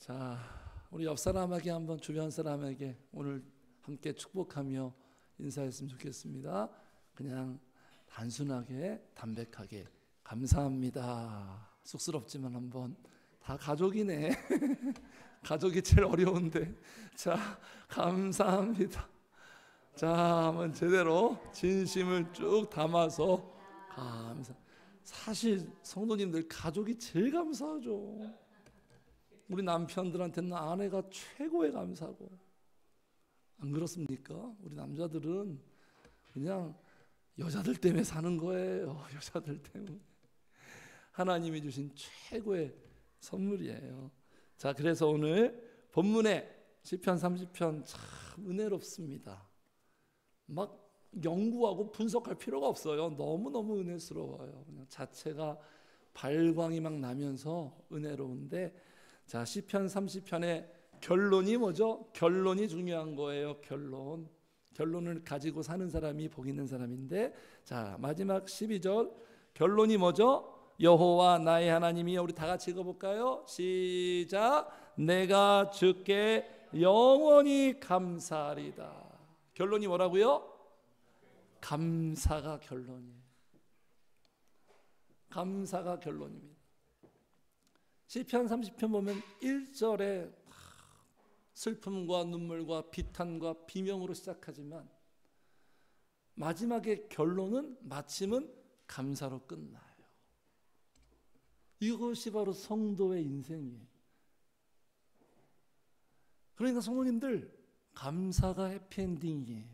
자, 우리 옆 사람에게 한번 주변 사람에게 오늘 함께 축복하며 인사했으면 좋겠습니다. 그냥 단순하게 담백하게 감사합니다. 쑥스럽지만 한번 다 가족이네. 가족이 제일 어려운데. 자, 감사합니다. 자, 한번 제대로 진심을 쭉 담아서 감사. 사실 성도님들 가족이 제일 감사하죠. 우리 남편들한테는 아내가 최고의 감사고, 안 그렇습니까? 우리 남자들은 그냥 여자들 때문에 사는 거예요. 여자들 때문에. 하나님이 주신 최고의 선물이에요. 자, 그래서 오늘 본문에 시편 30편 참 은혜롭습니다. 막 연구하고 분석할 필요가 없어요. 너무너무 은혜스러워요. 그냥 자체가 발광이 막 나면서 은혜로운데, 자, 시편 30편의 결론이 뭐죠? 결론이 중요한 거예요. 결론을 가지고 사는 사람이 복 있는 사람인데, 자, 마지막 12절 결론이 뭐죠? 여호와 나의 하나님이여. 우리 다 같이 읽어볼까요? 시작. 내가 주께 영원히 감사하리다. 결론이 뭐라고요? 감사가 결론이에요. 감사가 결론입니다. 시편 30편 보면 1절에 슬픔과 눈물과 비탄과 비명으로 시작하지만 마지막에 결론은 마침은 감사로 끝나요. 이것이 바로 성도의 인생이에요. 그러니까 성도님들, 감사가 해피엔딩이에요.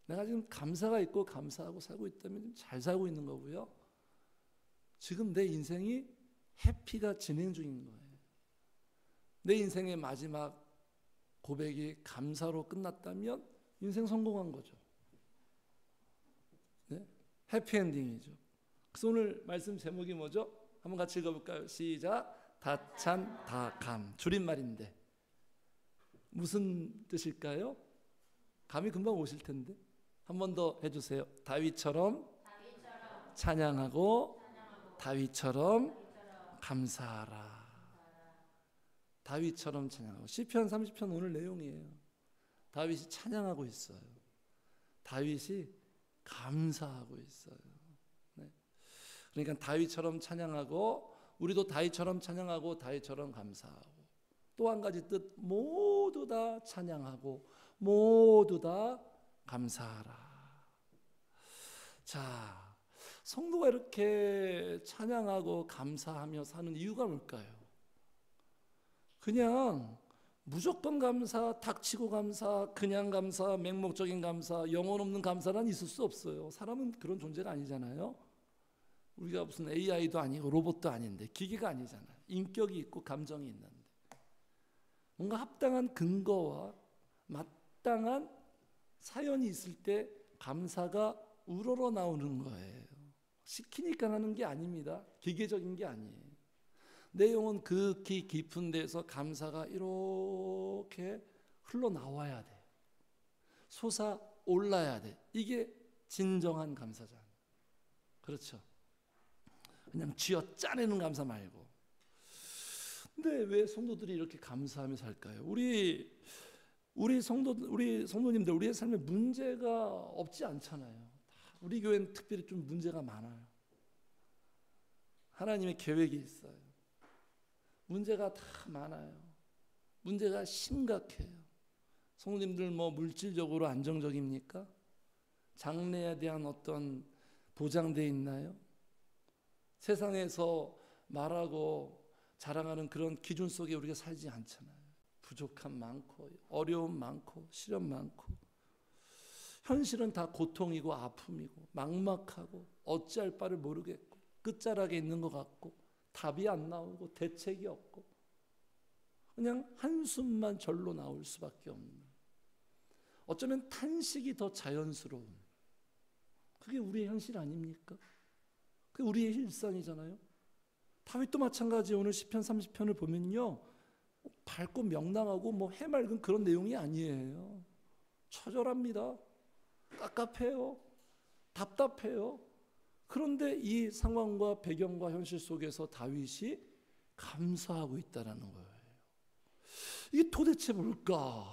내가 지금 감사가 있고 감사하고 살고 있다면 잘 살고 있는 거고요. 지금 내 인생이 해피가 진행 중인 거예요. 내 인생의 마지막 고백이 감사로 끝났다면 인생 성공한 거죠. 네? 해피엔딩이죠. 그래서 오늘 말씀 제목이 뭐죠? 한번 같이 읽어볼까요? 시작. 다찬 다감. 줄임말인데 무슨 뜻일까요? 감이 금방 오실 텐데 한 번 더 해주세요. 다윗처럼 찬양하고 다윗처럼 감사하라. 다윗처럼 찬양하고. 시편 30편 오늘 내용이에요. 다윗이 찬양하고 있어요. 다윗이 감사하고 있어요. 네. 그러니까 다윗처럼 찬양하고, 우리도 다윗처럼 찬양하고 다윗처럼 감사하고, 또 한 가지 뜻, 모두 다 찬양하고 모두 다 감사하라. 자, 성도가 이렇게 찬양하고 감사하며 사는 이유가 뭘까요? 그냥 무조건 감사, 닥치고 감사, 그냥 감사, 맹목적인 감사, 영혼 없는 감사란 있을 수 없어요. 사람은 그런 존재가 아니잖아요. 우리가 무슨 AI도 아니고 로봇도 아닌데, 기계가 아니잖아요. 인격이 있고 감정이 있는데, 뭔가 합당한 근거와 마땅한 사연이 있을 때 감사가 우러러 나오는 거예요. 시키니까 하는 게 아닙니다. 기계적인 게 아니에요. 내 영혼 극히 깊은 데서 감사가 이렇게 흘러나와야 돼. 솟아올라야 돼. 이게 진정한 감사잖아요. 그렇죠? 그냥 쥐어 짜내는 감사 말고. 근데 왜 성도들이 이렇게 감사하며 살까요? 우리 성도님들, 우리의 삶에 문제가 없지 않잖아요. 우리 교회는 특별히 좀 문제가 많아요. 하나님의 계획이 있어요. 문제가 다 많아요. 문제가 심각해요. 성도님들 뭐 물질적으로 안정적입니까? 장래에 대한 어떤 보장돼 있나요? 세상에서 말하고 자랑하는 그런 기준 속에 우리가 살지 않잖아요. 부족함 많고 어려움 많고 시련 많고, 현실은 다 고통이고 아픔이고 막막하고 어찌할 바를 모르겠고 끝자락에 있는 것 같고 답이 안 나오고 대책이 없고 그냥 한숨만 절로 나올 수밖에 없는, 어쩌면 탄식이 더 자연스러운, 그게 우리의 현실 아닙니까? 그게 우리의 일상이잖아요. 다윗도 마찬가지예요. 오늘 시편 30편을 보면요, 밝고 명랑하고 뭐 해맑은 그런 내용이 아니에요. 처절합니다. 깝깝해요. 답답해요. 그런데 이 상황과 배경과 현실 속에서 다윗이 감사하고 있다라는 거예요. 이게 도대체 뭘까?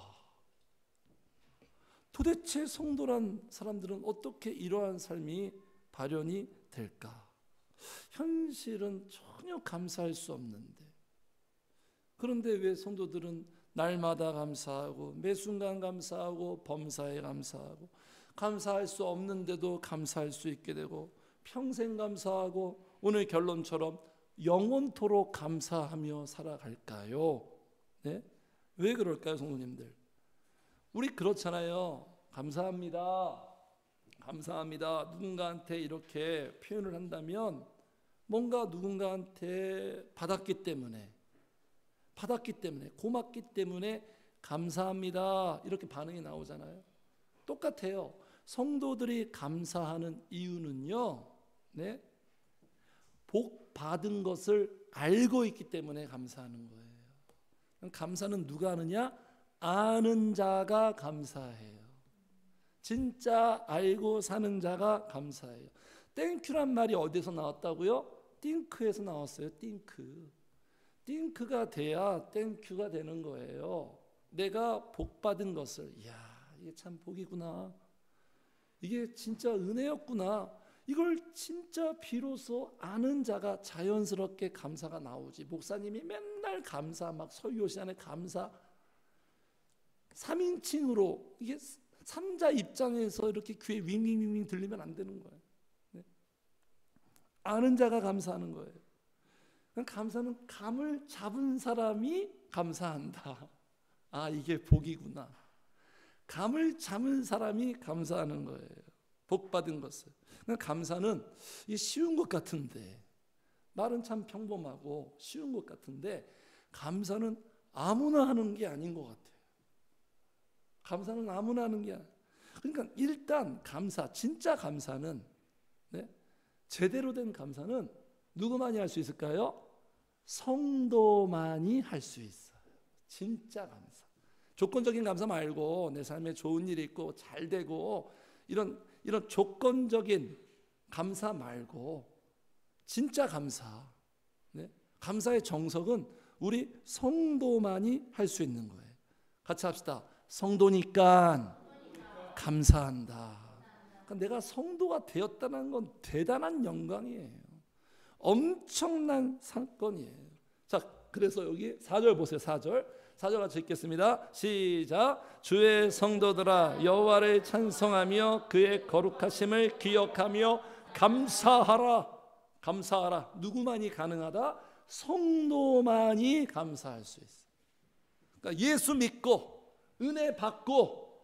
도대체 성도란 사람들은 어떻게 이러한 삶이 발현이 될까? 현실은 전혀 감사할 수 없는데, 그런데 왜 성도들은 날마다 감사하고 매 순간 감사하고 범사에 감사하고 감사할 수 없는데도 감사할 수 있게 되고 평생 감사하고 오늘 결론처럼 영원토록 감사하며 살아갈까요? 네? 왜 그럴까요, 성도님들? 우리 그렇잖아요. 감사합니다. 감사합니다. 누군가한테 이렇게 표현을 한다면 뭔가 누군가한테 받았기 때문에 고맙기 때문에 감사합니다 이렇게 반응이 나오잖아요. 똑같아요. 성도들이 감사하는 이유는요, 네? 복 받은 것을 알고 있기 때문에 감사하는 거예요. 감사는 누가 하느냐? 아는 자가 감사해요. 진짜 알고 사는 자가 감사해요. 땡큐란 말이 어디서 나왔다고요? 띵크에서 나왔어요. 띵크가 돼야 땡큐가 되는 거예요. 내가 복 받은 것을, 이야, 이게 참 복이구나, 이게 진짜 은혜였구나, 이걸 진짜 비로소 아는 자가 자연스럽게 감사가 나오지. 목사님이 맨날 감사, 막 설교 시간에 감사 3인칭으로, 이게 3자 입장에서 이렇게 귀에 윙윙윙 들리면 안 되는 거예요. 네? 아는 자가 감사하는 거예요. 감사는 감을 잡은 사람이 감사한다. 아, 이게 복이구나. 감을 잡은 사람이 감사하는 거예요. 복 받은 것을. 감사는 이게 쉬운 것 같은데, 말은 참 평범하고 쉬운 것 같은데, 감사는 아무나 하는 게 아닌 것 같아요. 감사는 아무나 하는 게 아니에요. 그러니까 일단 감사, 진짜 감사는, 네? 제대로 된 감사는 누구만이 할 수 있을까요? 성도만이 할 수 있어요. 진짜 감사. 조건적인 감사 말고 내 삶에 좋은 일이 있고 잘 되고 이런 조건적인 감사 말고 진짜 감사, 네? 감사의 정석은 우리 성도만이 할 수 있는 거예요. 같이 합시다. 성도니까 감사한다. 그러니까 내가 성도가 되었다는 건 대단한 영광이에요. 엄청난 사건이에요. 자, 그래서 여기 4절 보세요. 4절 같이 읽겠습니다. 시작. 주의 성도들아, 여호와를 찬송하며 그의 거룩하심을 기억하며 감사하라. 감사하라. 누구만이 가능하다? 성도만이 감사할 수 있어요. 그러니까 예수 믿고 은혜 받고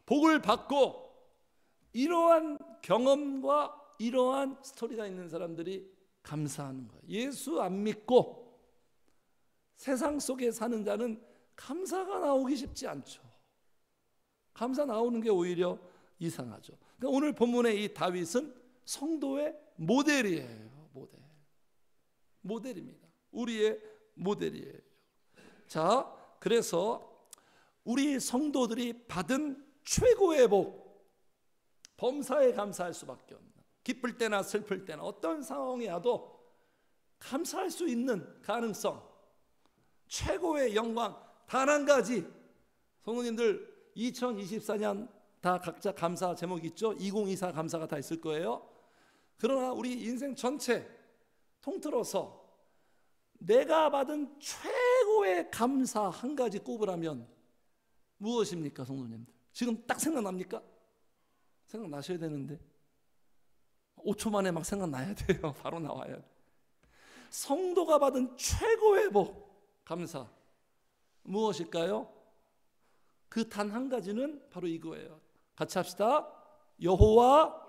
복을 받고 이러한 경험과 이러한 스토리가 있는 사람들이 감사하는 거예요. 예수 안 믿고 세상 속에 사는 자는 감사가 나오기 쉽지 않죠. 감사 나오는 게 오히려 이상하죠. 그러니까 오늘 본문의 이 다윗은 성도의 모델이에요. 모델입니다. 우리의 모델이에요. 자, 그래서 우리 성도들이 받은 최고의 복, 범사에 감사할 수밖에 없는, 기쁠 때나 슬플 때나 어떤 상황이 와도 감사할 수 있는 가능성, 최고의 영광 단 한 가지. 성도님들 2024년 다 각자 감사 제목이 있죠. 2024 감사가 다 있을 거예요. 그러나 우리 인생 전체 통틀어서 내가 받은 최고의 감사 한 가지 꼽으라면 무엇입니까, 성도님들? 지금 딱 생각납니까? 생각나셔야 되는데 5초 만에 막 생각나야 돼요. 바로 나와야 돼. 성도가 받은 최고의 복, 감사 무엇일까요? 그 단 한 가지는 바로 이거예요. 같이 합시다. 여호와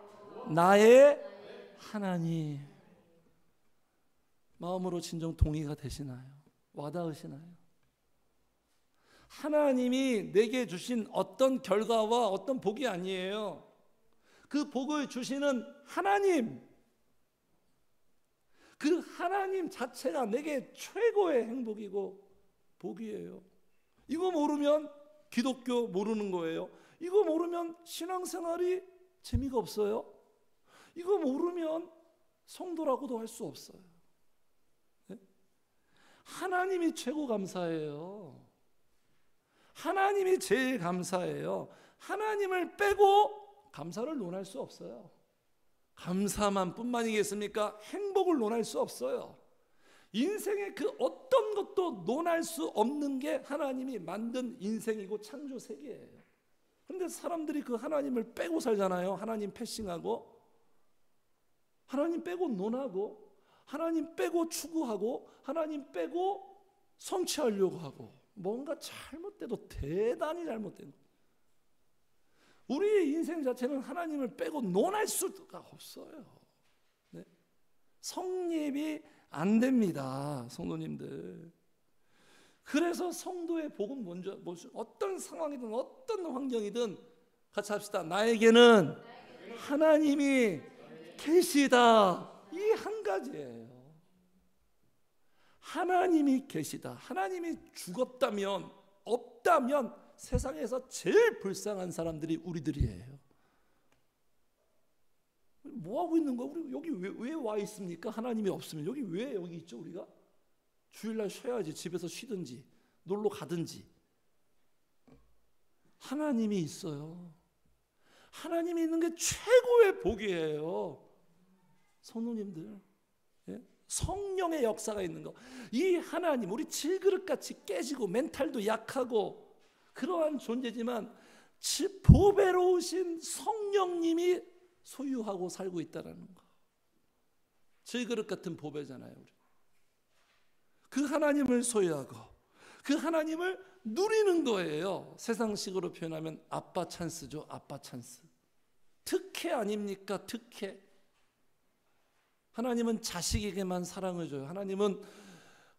나의 하나님. 마음으로 진정 동의가 되시나요? 와닿으시나요? 하나님이 내게 주신 어떤 결과와 어떤 복이 아니에요. 그 복을 주시는 하나님, 그 하나님 자체가 내게 최고의 행복이고 복이에요. 이거 모르면 기독교 모르는 거예요. 이거 모르면 신앙생활이 재미가 없어요. 이거 모르면 성도라고도 할 수 없어요. 네? 하나님이 최고 감사해요. 하나님이 제일 감사해요. 하나님을 빼고 감사를 논할 수 없어요. 감사만 뿐만이겠습니까? 행복을 논할 수 없어요. 인생의 그 어떤 것도 논할 수 없는 게 하나님이 만든 인생이고 창조 세계예요. 그런데 사람들이 그 하나님을 빼고 살잖아요. 하나님 패싱하고, 하나님 빼고 논하고, 하나님 빼고 추구하고, 하나님 빼고 성취하려고 하고, 뭔가 잘못돼도 대단히 잘못된 거예요. 우리의 인생 자체는 하나님을 빼고 논할 수가 없어요. 네? 성립이 안 됩니다, 성도님들. 그래서 성도의 복은 먼저, 어떤 상황이든 어떤 환경이든 같이 합시다. 나에게는 하나님이 계시다. 이 한 가지예요. 하나님이 계시다. 하나님이 죽었다면, 없다면 세상에서 제일 불쌍한 사람들이 우리들이에요. 뭐 하고 있는 거야? 우리 여기 왜 와 있습니까? 하나님이 없으면 여기 왜 여기 있죠? 우리가 주일날 쉬어야지. 집에서 쉬든지 놀러 가든지. 하나님이 있어요. 하나님이 있는 게 최고의 복이에요. 성도님들, 예? 성령의 역사가 있는 거. 이 하나님, 우리 질그릇같이 깨지고 멘탈도 약하고 그러한 존재지만 보배로우신 성령님이 소유하고 살고 있다는 거. 질그릇 같은 보배잖아요. 우리. 그 하나님을 소유하고 그 하나님을 누리는 거예요. 세상식으로 표현하면 아빠 찬스죠. 아빠 찬스. 특혜 아닙니까? 특혜. 하나님은 자식에게만 사랑을 줘요. 하나님은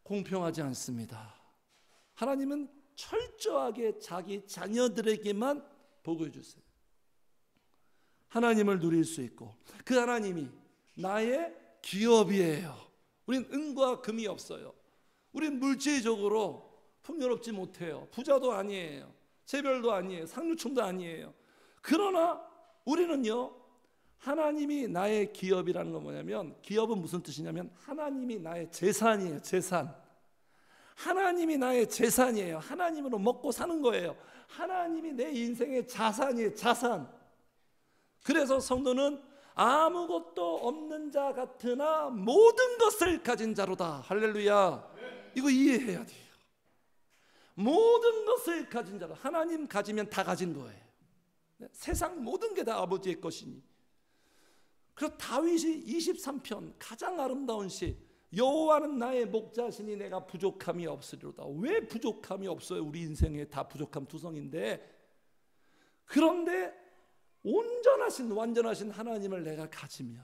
공평하지 않습니다. 하나님은 철저하게 자기 자녀들에게만 복을 주세요. 하나님을 누릴 수 있고 그 하나님이 나의 기업이에요. 우린 은과 금이 없어요. 우린 물질적으로 풍요롭지 못해요. 부자도 아니에요. 재벌도 아니에요. 상류층도 아니에요. 그러나 우리는요, 하나님이 나의 기업이라는 건 뭐냐면, 기업은 무슨 뜻이냐면 하나님이 나의 재산이에요. 재산. 하나님이 나의 재산이에요. 하나님으로 먹고 사는 거예요. 하나님이 내 인생의 자산이에요. 자산. 그래서 성도는 아무것도 없는 자 같으나 모든 것을 가진 자로다. 할렐루야. 이거 이해해야 돼요. 모든 것을 가진 자로. 하나님 가지면 다 가진 거예요. 세상 모든 게 다 아버지의 것이니. 그래서 다윗이 23편 가장 아름다운 시, 여호와는 나의 목자시니 내가 부족함이 없으리로다. 왜 부족함이 없어요? 우리 인생에 다 부족함 투성인데. 그런데 온전하신 완전하신 하나님을 내가 가지면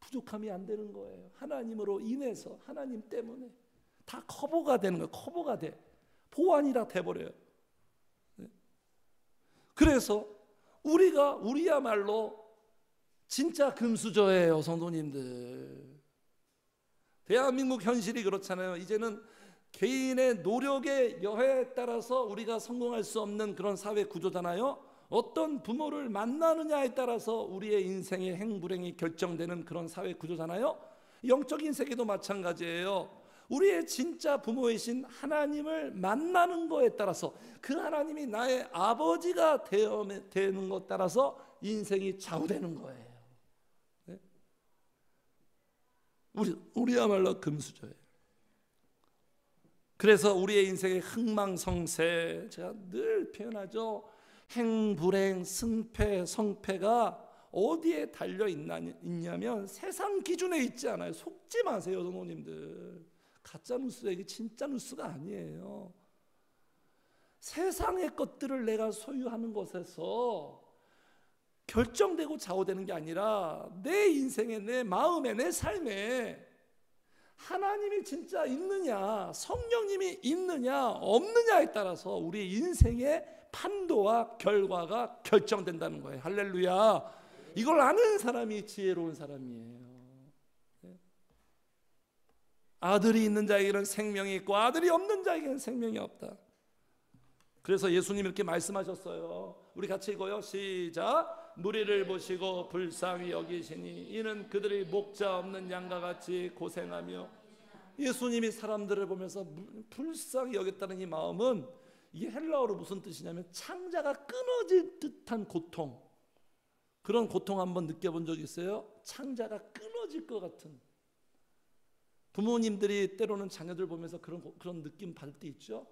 부족함이 안 되는 거예요. 하나님으로 인해서, 하나님 때문에 다 커버가 되는 거예요. 커버가 돼. 보완이라 돼버려요. 그래서 우리야말로 진짜 금수저예요, 성도님들. 대한민국 현실이 그렇잖아요. 이제는 개인의 노력의 여하에 따라서 우리가 성공할 수 없는 그런 사회 구조잖아요. 어떤 부모를 만나느냐에 따라서 우리의 인생의 행불행이 결정되는 그런 사회 구조잖아요. 영적인 세계도 마찬가지예요. 우리의 진짜 부모이신 하나님을 만나는 것에 따라서, 그 하나님이 나의 아버지가 되는 것에 따라서 인생이 좌우되는 거예요. 네? 우리야말로 금수저예요. 그래서 우리의 인생의 흥망성쇠, 제가 늘 표현하죠. 행불행, 승패, 성패가 어디에 달려 있냐면 세상 기준에 있지 않아요. 속지 마세요, 성도님들. 가짜 뉴스, 이게 진짜 뉴스가 아니에요. 세상의 것들을 내가 소유하는 것에서 결정되고 좌우되는 게 아니라 내 인생에, 내 마음에, 내 삶에 하나님이 진짜 있느냐, 성령님이 있느냐 없느냐에 따라서 우리 인생의 판도와 결과가 결정된다는 거예요. 할렐루야. 이걸 아는 사람이 지혜로운 사람이에요. 아들이 있는 자에게는 생명이 있고 아들이 없는 자에게는 생명이 없다. 그래서 예수님 이렇게 말씀하셨어요. 우리 같이 읽어요. 시작. 무리를 보시고 불쌍히 여기시니 이는 그들이 목자 없는 양과 같이 고생하며 예수님이 사람들을 보면서 불쌍히 여겼다는 이 마음은, 이게 헬라어로 무슨 뜻이냐면 창자가 끊어질 듯한 고통, 그런 고통 한번 느껴본 적 있어요? 창자가 끊어질 것 같은. 부모님들이 때로는 자녀들 보면서 그런 느낌 받을 때 있죠.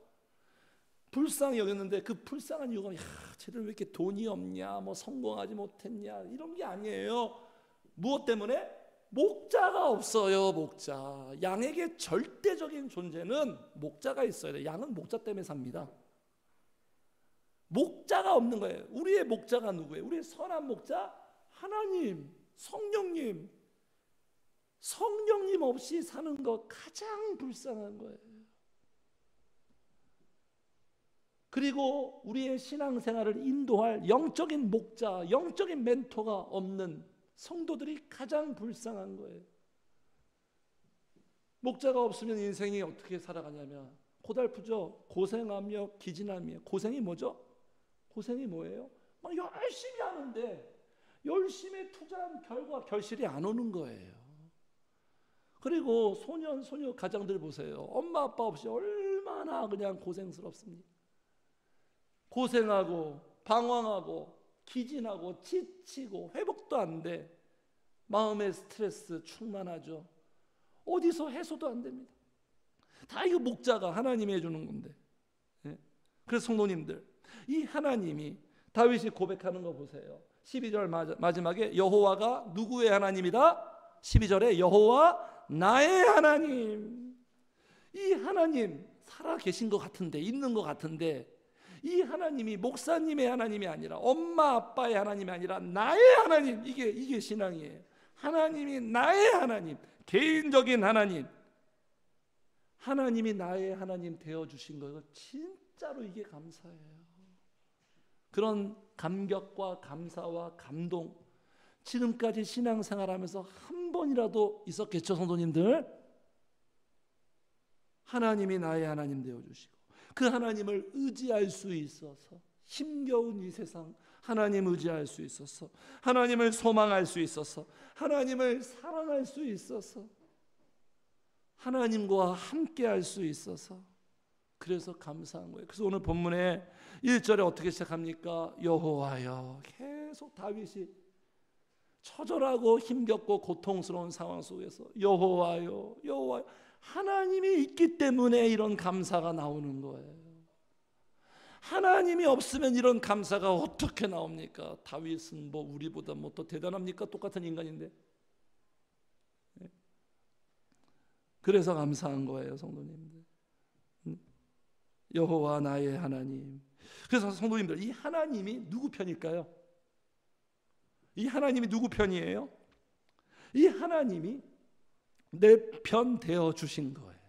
불쌍히 여겼는데 그 불쌍한 이유가, 야, 쟤들 왜 이렇게 돈이 없냐, 뭐 성공하지 못했냐, 이런 게 아니에요. 무엇 때문에? 목자가 없어요. 목자. 양에게 절대적인 존재는 목자가 있어야 돼요. 양은 목자 때문에 삽니다. 목자가 없는 거예요. 우리의 목자가 누구예요? 우리의 선한 목자? 하나님, 성령님. 성령님 없이 사는 것 가장 불쌍한 거예요. 그리고 우리의 신앙생활을 인도할 영적인 목자, 영적인 멘토가 없는 성도들이 가장 불쌍한 거예요. 목자가 없으면 인생이 어떻게 살아가냐면 고달프죠. 고생하며 기진하며. 고생이 뭐죠? 고생이 뭐예요? 막 열심히 하는데 열심히 투자한 결과 결실이 안 오는 거예요. 그리고 소년 소녀 가장들 보세요. 엄마 아빠 없이 얼마나 그냥 고생스럽습니까? 고생하고 방황하고 기진하고 지치고 회복도 안 돼. 마음의 스트레스 충만하죠. 어디서 해소도 안 됩니다. 다 이거 목자가 하나님이 해주는 건데. 그래서 성도님들, 이 하나님이 다윗이 고백하는 거 보세요. 12절 마지막에 여호와가 누구의 하나님이다? 12절에 여호와 나의 하나님. 이 하나님 살아 계신 것 같은데, 있는 것 같은데, 이 하나님이 목사님의 하나님이 아니라, 엄마 아빠의 하나님이 아니라 나의 하나님. 이게 신앙이에요. 하나님이 나의 하나님, 개인적인 하나님. 하나님이 나의 하나님 되어주신 거예요. 진짜로 이게 감사해요. 그런 감격과 감사와 감동, 지금까지 신앙생활하면서 한 번이라도 있었겠죠, 성도님들? 하나님이 나의 하나님 되어주시고 그 하나님을 의지할 수 있어서, 힘겨운 이 세상 하나님 의지할 수 있어서, 하나님을 소망할 수 있어서, 하나님을 사랑할 수 있어서, 하나님과 함께 할 수 있어서, 그래서 감사한 거예요. 그래서 오늘 본문에 1절에 어떻게 시작합니까? 여호와여. 계속 다윗이 처절하고 힘겹고 고통스러운 상황 속에서 여호와여, 여호와여. 하나님이 있기 때문에 이런 감사가 나오는 거예요. 하나님이 없으면 이런 감사가 어떻게 나옵니까? 다윗은 뭐 우리보다 뭐 더 대단합니까? 똑같은 인간인데. 그래서 감사한 거예요, 성도님들. 여호와 나의 하나님. 그래서 성도님들, 이 하나님이 누구 편일까요? 이 하나님이 누구 편이에요? 이 하나님이 내 편 되어 주신 거예요.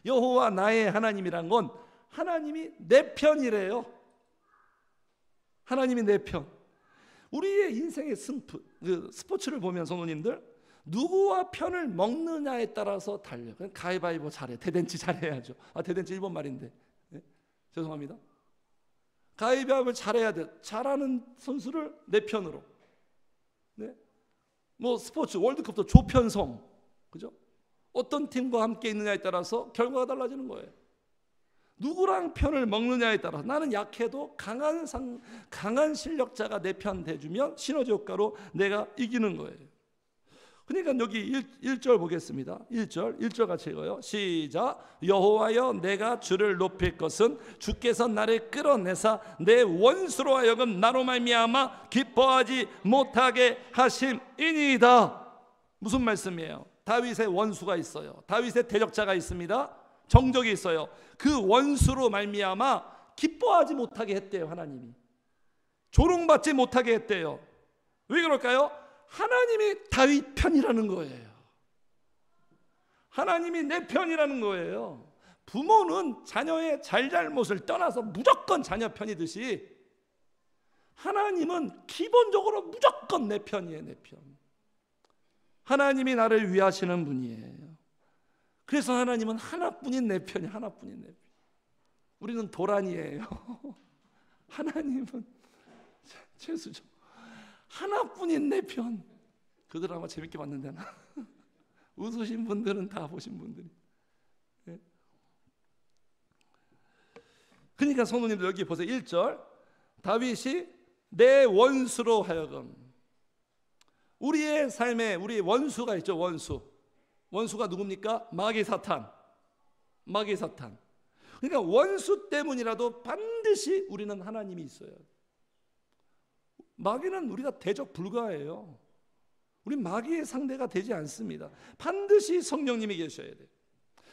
여호와 나의 하나님이란 건 하나님이 내 편이래요. 하나님이 내 편. 우리의 인생의 승부, 스포츠를 보면 성도님들, 누구와 편을 먹느냐에 따라서 달려. 가위바위보 잘해. 대댄치 잘해야죠. 대댄치 일본 말인데. 네? 죄송합니다. 가위바위보 잘해야 돼. 잘하는 선수를 내 편으로. 네? 뭐 스포츠 월드컵도 조편성. 그죠? 어떤 팀과 함께 있느냐에 따라서 결과가 달라지는 거예요. 누구랑 편을 먹느냐에 따라 나는 약해도 강한 실력자가 내 편 대주면 시너지 효과로 내가 이기는 거예요. 그러니까 여기 1절 보겠습니다. 1절 같이 읽어요. 시작. 여호와여 내가 주를 높일 것은 주께서 나를 끌어내사 내 원수로 하여금 나로 말미암아 기뻐하지 못하게 하심이니이다. 무슨 말씀이에요? 다윗의 원수가 있어요. 다윗의 대적자가 있습니다. 정적이 있어요. 그 원수로 말미암아 기뻐하지 못하게 했대요. 하나님이 조롱받지 못하게 했대요. 왜 그럴까요? 하나님이 다윗 편이라는 거예요. 하나님이 내 편이라는 거예요. 부모는 자녀의 잘잘못을 떠나서 무조건 자녀 편이듯이 하나님은 기본적으로 무조건 내 편이에요. 내 편. 하나님이 나를 위하시는 분이에요. 그래서 하나님은 하나뿐인 내 편이 하나뿐인 내 편. 우리는 도란이에요. 하나님은 최수죠. 하나뿐인 내 편. 그 드라마 재밌게 봤는데 나 웃으신 분들은 다 보신 분들이. 그러니까 성도님들 여기 보세요. 1절 다윗이 내 원수로 하여금, 우리의 삶에 우리의 원수가 있죠. 원수가 누굽니까? 마귀 사탄. 그러니까 원수 때문이라도 반드시 우리는 하나님이 있어요. 마귀는 우리가 대적 불가해요. 우리 마귀의 상대가 되지 않습니다. 반드시 성령님이 계셔야 돼요.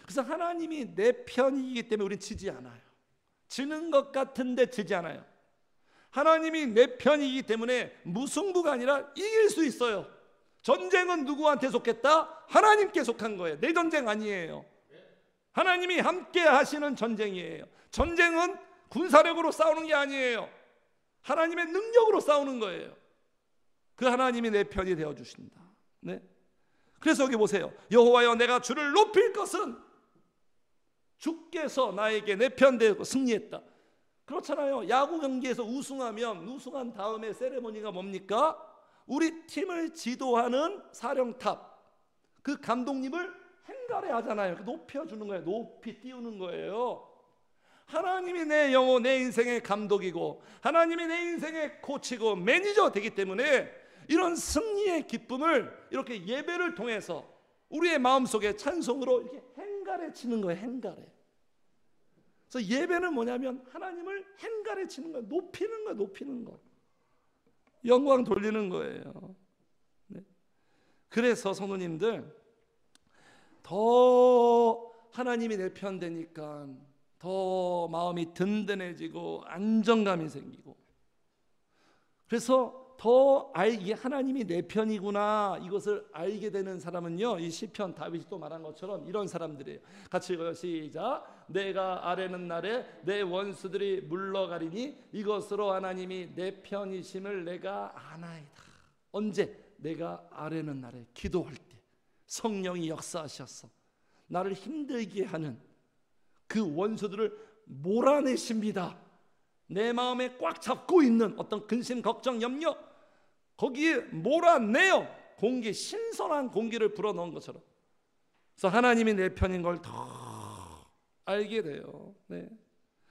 그래서 하나님이 내 편이기 때문에 우리는 지지 않아요. 지는 것 같은데 지지 않아요. 하나님이 내 편이기 때문에 무승부가 아니라 이길 수 있어요. 전쟁은 누구한테 속했다? 하나님께 속한 거예요. 내 전쟁 아니에요. 하나님이 함께 하시는 전쟁이에요. 전쟁은 군사력으로 싸우는 게 아니에요. 하나님의 능력으로 싸우는 거예요. 그 하나님이 내 편이 되어주신다. 네? 그래서 여기 보세요. 여호와여 내가 주를 높일 것은 주께서 나에게 내 편 되고 승리했다. 그렇잖아요. 야구 경기에서 우승한 다음에 세레모니가 뭡니까? 우리 팀을 지도하는 사령탑, 그 감독님을 행가래 하잖아요. 높여주는 거예요. 높이 띄우는 거예요. 하나님이 내 영혼, 내 인생의 감독이고 하나님이 내 인생의 코치고 매니저 되기 때문에 이런 승리의 기쁨을 이렇게 예배를 통해서 우리의 마음속에 찬송으로 이렇게 행가래 치는 거예요. 행가래. 그래서 예배는 뭐냐면 하나님을 행가래 치는 거예요. 높이는 거. 영광 돌리는 거예요. 네. 그래서 성도님들 더 하나님이 내 편 되니까 더 마음이 든든해지고 안정감이 생기고, 그래서 더 이게 하나님이 내 편이구나 이것을 알게 되는 사람은요, 이 시편 다윗이 또 말한 것처럼 이런 사람들이에요. 같이 읽어요. 시작. 내가 아뢰는 날에 내 원수들이 물러가리니 이것으로 하나님이 내 편이심을 내가 아나이다. 언제? 내가 아뢰는 날에, 기도할 때 성령이 역사하셔서 나를 힘들게 하는 그 원수들을 몰아내십니다. 내 마음에 꽉 잡고 있는 어떤 근심, 걱정, 염려, 거기에 몰아내요. 공기, 신선한 공기를 불어넣은 것처럼. 그래서 하나님이 내 편인 걸 더 알게 돼요. 네.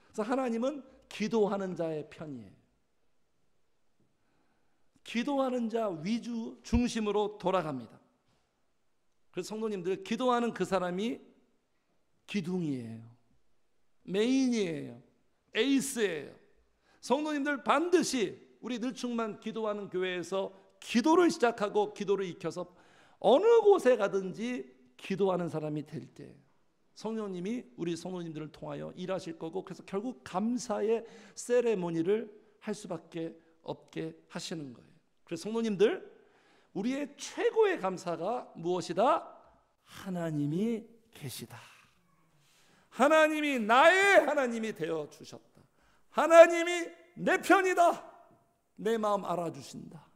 그래서 하나님은 기도하는 자의 편이에요. 기도하는 자 위주 중심으로 돌아갑니다. 그래서 성도님들, 기도하는 그 사람이 기둥이에요. 메인이에요. 에이스예요. 성도님들 반드시 우리 늘충만 기도하는 교회에서 기도를 시작하고 기도를 익혀서 어느 곳에 가든지 기도하는 사람이 될 때 성령님이 우리 성도님들을 통하여 일하실 거고, 그래서 결국 감사의 세레모니를 할 수밖에 없게 하시는 거예요. 그래서 성도님들, 우리의 최고의 감사가 무엇이다? 하나님이 계시다. 하나님이 나의 하나님이 되어 주셨다. 하나님이 내 편이다. 내 마음 알아주신다.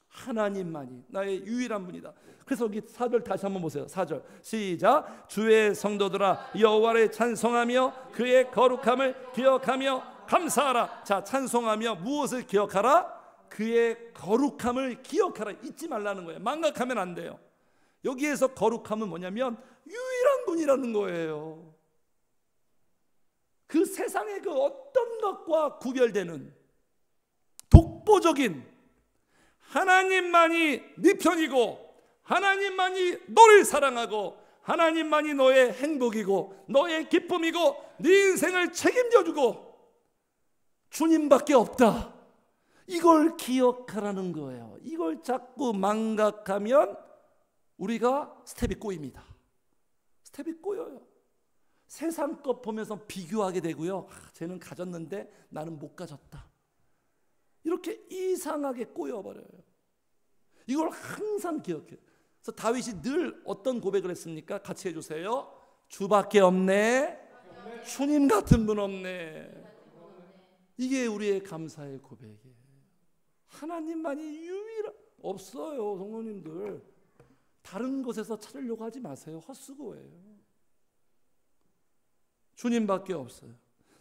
하나님만이 나의 유일한 분이다. 그래서 여기 4절 다시 한번 보세요. 4절 시작. 주의 성도들아 여호와를 찬송하며 그의 거룩함을 기억하며 감사하라. 자, 찬송하며 무엇을 기억하라? 그의 거룩함을 기억하라. 잊지 말라는 거예요. 망각하면 안 돼요. 여기에서 거룩함은 뭐냐면 유일한 분이라는 거예요. 그 세상의 그 어떤 것과 구별되는 독보적인 하나님만이 네 편이고, 하나님만이 너를 사랑하고, 하나님만이 너의 행복이고 너의 기쁨이고 네 인생을 책임져주고 주님밖에 없다. 이걸 기억하라는 거예요. 이걸 자꾸 망각하면 우리가 스텝이 꼬입니다. 스텝이 꼬여요. 세상 것 보면서 비교하게 되고요. 쟤는 가졌는데 나는 못 가졌다. 이렇게 이상하게 꼬여버려요. 이걸 항상 기억해요. 그래서 다윗이 늘 어떤 고백을 했습니까? 같이 해주세요. 주밖에 없네. 주님 같은 분 없네. 이게 우리의 감사의 고백이에요. 하나님만이 유일한, 없어요. 성도님들 다른 곳에서 찾으려고 하지 마세요. 헛수고예요. 주님밖에 없어요.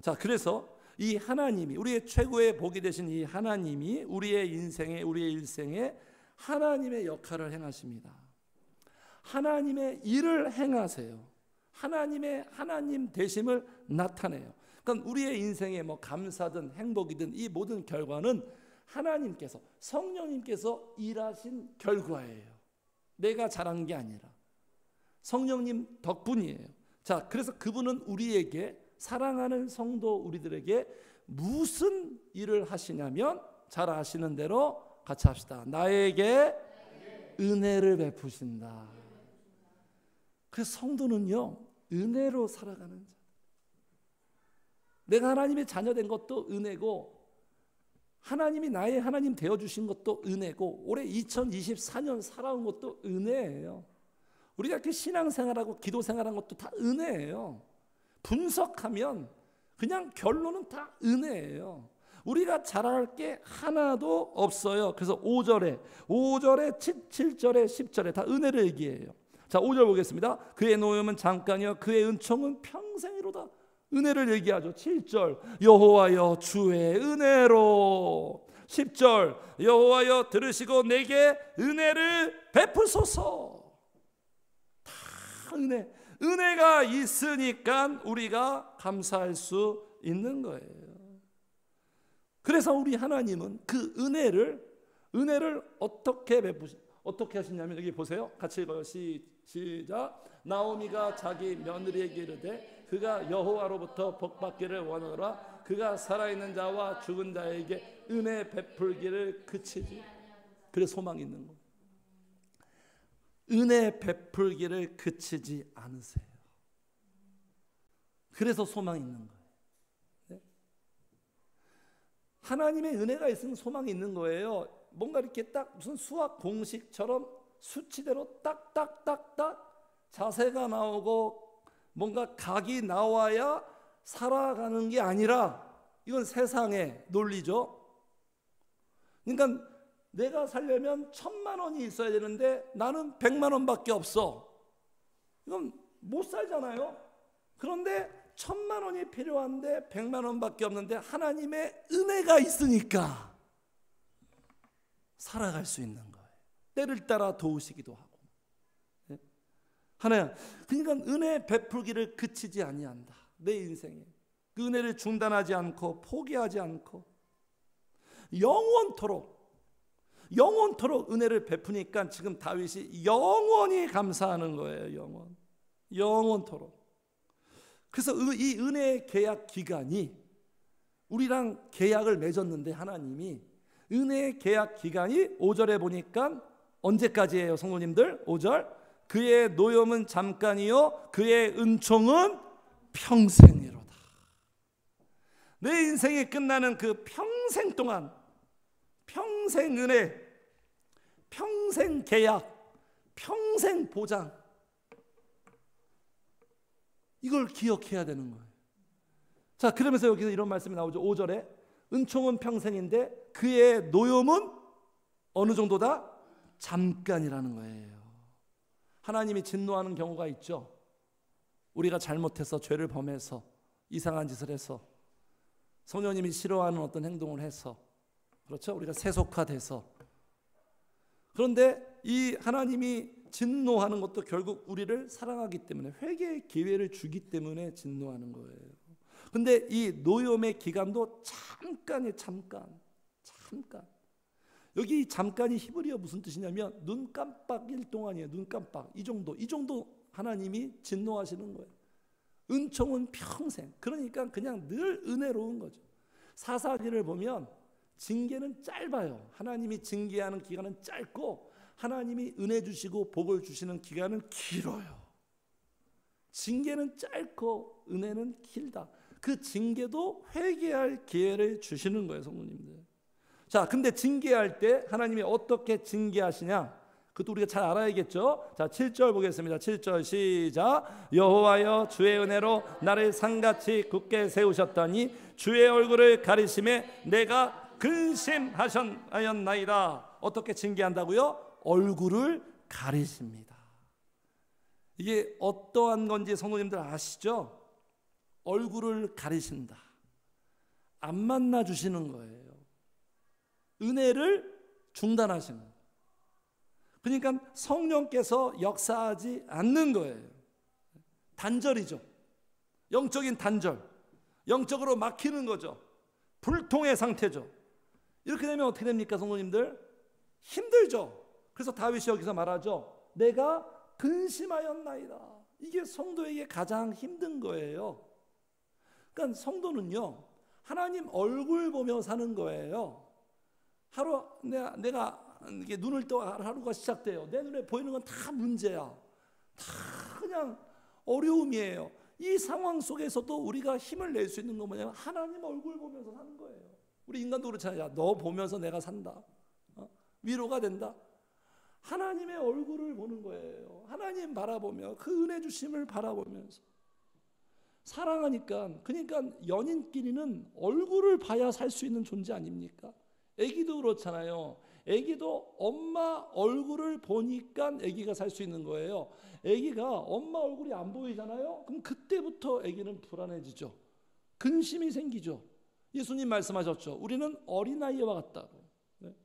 자, 그래서 이 하나님이, 우리의 최고의 복이 되신 이 하나님이 우리의 인생에, 우리의 일생에 하나님의 역할을 행하십니다. 하나님의 일을 행하세요. 하나님의 하나님 되심을 나타내요. 그러니까 우리의 인생에 뭐 감사든 행복이든 이 모든 결과는 하나님께서, 성령님께서 일하신 결과예요. 내가 잘한 게 아니라 성령님 덕분이에요. 자, 그래서 그분은 우리에게, 사랑하는 성도 우리들에게 무슨 일을 하시냐면, 잘 아시는 대로 같이 합시다. 나에게 은혜를 베푸신다. 그래서 성도는요, 은혜로 살아가는 자. 내가 하나님의 자녀된 것도 은혜고, 하나님이 나의 하나님 되어주신 것도 은혜고, 올해 2024년 살아온 것도 은혜예요. 우리가 이렇게 신앙생활하고 기도생활한 것도 다 은혜예요. 분석하면 그냥 결론은 다 은혜예요. 우리가 잘할 게 하나도 없어요. 그래서 5절에 7절에 10절에 다 은혜를 얘기해요. 자, 5절 보겠습니다. 그의 노염은 잠깐이요 그의 은총은 평생이로다. 은혜를 얘기하죠. 7절 여호와여 주의 은혜로. 10절 여호와여 들으시고 내게 은혜를 베푸소서. 다 은혜. 은혜가 있으니까 우리가 감사할 수 있는 거예요. 그래서 우리 하나님은 그 은혜를 어떻게 어떻게 하시냐면, 여기 보세요. 같이 읽어요. 시작. 나오미가 자기 며느리에게 이르되 그가 여호와로부터 복받기를 원하노라. 그가 살아있는 자와 죽은 자에게 은혜 베풀기를 그치지. 그래서 소망이 있는 거예요. 은혜 베풀기를 그치지 않으세요. 그래서 소망이 있는 거예요. 네? 하나님의 은혜가 있으면 소망이 있는 거예요. 뭔가 이렇게 딱 무슨 수학 공식처럼 수치대로 딱딱딱딱 자세가 나오고 뭔가 각이 나와야 살아가는 게 아니라, 이건 세상의 논리죠. 그러니까 내가 살려면 1,000만 원이 있어야 되는데 나는 100만 원밖에 없어. 이건 못 살잖아요. 그런데 1,000만 원이 필요한데 100만 원밖에 없는데 하나님의 은혜가 있으니까 살아갈 수 있는 거예요. 때를 따라 도우시기도 하고. 하나님, 그러니까 은혜 베풀기를 그치지 아니한다. 내 인생에 그 은혜를 중단하지 않고 포기하지 않고 영원토록 은혜를 베푸니까 지금 다윗이 영원히 감사하는 거예요. 영원토록. 그래서 이 은혜의 계약 기간이, 우리랑 계약을 맺었는데 하나님이 은혜의 계약 기간이 5절에 보니까 언제까지예요, 성도님들? 5절. 그의 노염은 잠깐이요 그의 은총은 평생이로다. 내 인생이 끝나는 그 평생 동안, 평생 은혜, 평생 계약, 평생 보장, 이걸 기억해야 되는 거예요. 자, 그러면서 여기서 이런 말씀이 나오죠. 5절에 은총은 평생인데 그의 노염은 어느 정도다? 잠깐이라는 거예요. 하나님이 진노하는 경우가 있죠. 우리가 잘못해서 죄를 범해서 이상한 짓을 해서 성령님이 싫어하는 어떤 행동을 해서, 그렇죠? 우리가 세속화돼서. 그런데 이 하나님이 진노하는 것도 결국 우리를 사랑하기 때문에, 회개의 기회를 주기 때문에 진노하는 거예요. 근데 이 노염의 기간도 잠깐이에요. 잠깐. 여기 잠깐이 히브리어 무슨 뜻이냐면 눈 깜빡일 동안이에요. 눈 깜빡. 이 정도 하나님이 진노하시는 거예요. 은총은 평생. 그러니까 그냥 늘 은혜로운 거죠. 사사기를 보면 징계는 짧아요. 하나님이 징계하는 기간은 짧고 하나님이 은혜 주시고 복을 주시는 기간은 길어요. 징계는 짧고 은혜는 길다. 그 징계도 회개할 기회를 주시는 거예요, 성도님들. 자, 근데 징계할 때 하나님이 어떻게 징계하시냐? 그것도 우리가 잘 알아야겠죠. 자, 7절 보겠습니다. 7절 시작. 여호와여 주의 은혜로 나를 산같이 굳게 세우셨더니 주의 얼굴을 가리심에 내가 근심하였나이다. 어떻게 징계한다고요? 얼굴을 가리십니다. 이게 어떠한 건지 성도님들 아시죠? 얼굴을 가리신다. 안 만나 주시는 거예요. 은혜를 중단하시는 거예요. 그러니까 성령께서 역사하지 않는 거예요. 단절이죠. 영적인 단절. 영적으로 막히는 거죠. 불통의 상태죠. 이렇게 되면 어떻게 됩니까, 성도님들? 힘들죠. 그래서 다윗이 여기서 말하죠. 내가 근심하였나이다. 이게 성도에게 가장 힘든 거예요. 그러니까 성도는요, 하나님 얼굴 보며 사는 거예요. 하루 내가 이게 눈을 떠 하루가 시작돼요. 내 눈에 보이는 건 다 문제야. 다 그냥 어려움이에요. 이 상황 속에서도 우리가 힘을 낼 수 있는 건 뭐냐면 하나님 얼굴 보면서 사는 거예요. 우리 인간도 그렇잖아요. 야, 너 보면서 내가 산다. 위로가 된다. 하나님의 얼굴을 보는 거예요. 하나님 바라보며 그 은혜 주심을 바라보면서 사랑하니까. 그러니까 연인끼리는 얼굴을 봐야 살 수 있는 존재 아닙니까? 애기도 그렇잖아요. 애기도 엄마 얼굴을 보니까 애기가 살 수 있는 거예요. 애기가 엄마 얼굴이 안 보이잖아요. 그럼 그때부터 애기는 불안해지죠. 근심이 생기죠. 예수님 말씀하셨죠. 우리는 어린아이와 같다고. 네.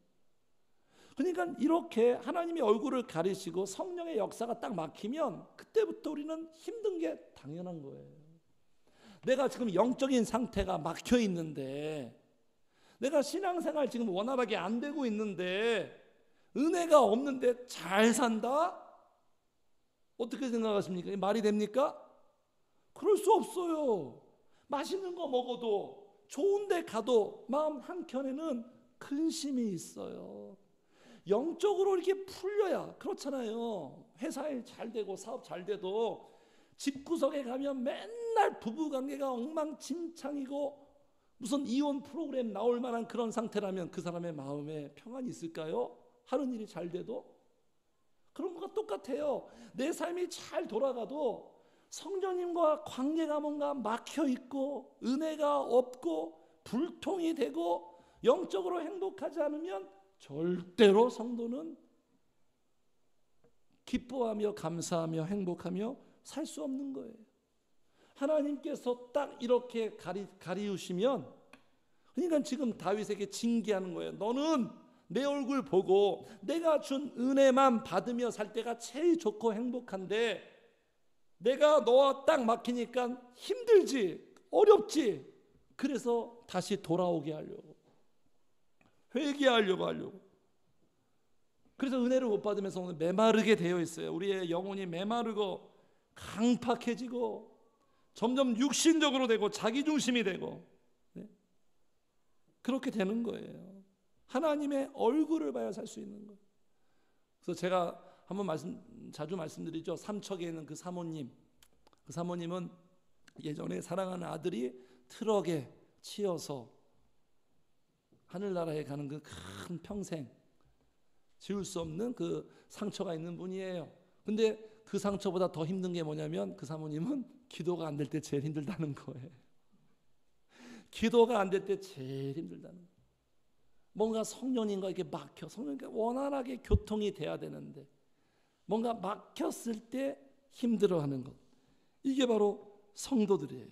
그러니까 이렇게 하나님의 얼굴을 가리시고 성령의 역사가 딱 막히면 그때부터 우리는 힘든 게 당연한 거예요. 내가 지금 영적인 상태가 막혀 있는데, 내가 신앙생활 지금 원활하게 안 되고 있는데, 은혜가 없는데 잘 산다? 어떻게 생각하십니까? 말이 됩니까? 그럴 수 없어요. 맛있는 거 먹어도, 좋은 데 가도 마음 한켠에는 근심이 있어요. 영적으로 이렇게 풀려야. 그렇잖아요. 회사 일 잘 되고 사업 잘 돼도 집구석에 가면 맨날 부부관계가 엉망진창이고 무슨 이혼 프로그램 나올 만한 그런 상태라면 그 사람의 마음에 평안이 있을까요? 하는 일이 잘 돼도? 그런 것과 똑같아요. 내 삶이 잘 돌아가도 성령님과 관계가 뭔가 막혀 있고 은혜가 없고 불통이 되고 영적으로 행복하지 않으면 절대로 성도는 기뻐하며 감사하며 행복하며 살 수 없는 거예요. 하나님께서 딱 이렇게 가리우시면, 그러니까 지금 다윗에게 징계하는 거예요. 너는 내 얼굴 보고 내가 준 은혜만 받으며 살 때가 제일 좋고 행복한데 내가 너와 딱 막히니까 힘들지, 어렵지. 그래서 다시 돌아오게 하려고, 회개하려고. 그래서 은혜를 못 받으면서 오늘 메마르게 되어 있어요. 우리의 영혼이 메마르고 강팍해지고 점점 육신적으로 되고 자기중심이 되고, 네? 그렇게 되는 거예요. 하나님의 얼굴을 봐야 살 수 있는 거예요. 그래서 제가 한번 자주 말씀드리죠. 삼척에 있는 그 사모님, 그 사모님은 예전에 사랑하는 아들이 트럭에 치여서 하늘나라에 가는 그 큰 평생 지울 수 없는 그 상처가 있는 분이에요. 근데 그 상처보다 더 힘든 게 뭐냐면 그 사모님은 기도가 안 될 때 제일 힘들다는 거예요. 기도가 안 될 때 제일 힘들다는 거예요. 뭔가 성령님과 이렇게 막혀, 성령님과 원활하게 교통이 돼야 되는데 뭔가 막혔을 때 힘들어하는 것, 이게 바로 성도들이에요.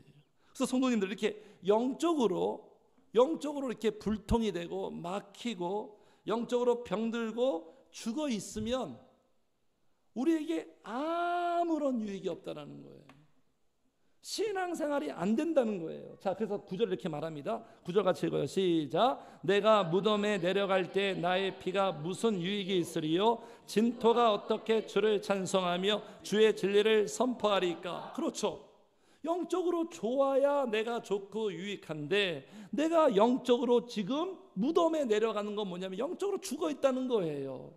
그래서 성도님들 이렇게 영적으로 이렇게 불통이 되고 막히고 영적으로 병들고 죽어 있으면 우리에게 아무런 유익이 없다는 거예요. 신앙생활이 안 된다는 거예요. 자, 그래서 9절 이렇게 말합니다. 9절 같이 읽어요. 시작. 내가 무덤에 내려갈 때 나의 피가 무슨 유익이 있으리요? 진토가 어떻게 주를 찬송하며 주의 진리를 선포하리까? 그렇죠. 영적으로 좋아야 내가 좋고 유익한데 내가 영적으로 지금 무덤에 내려가는 건 뭐냐면 영적으로 죽어 있다는 거예요.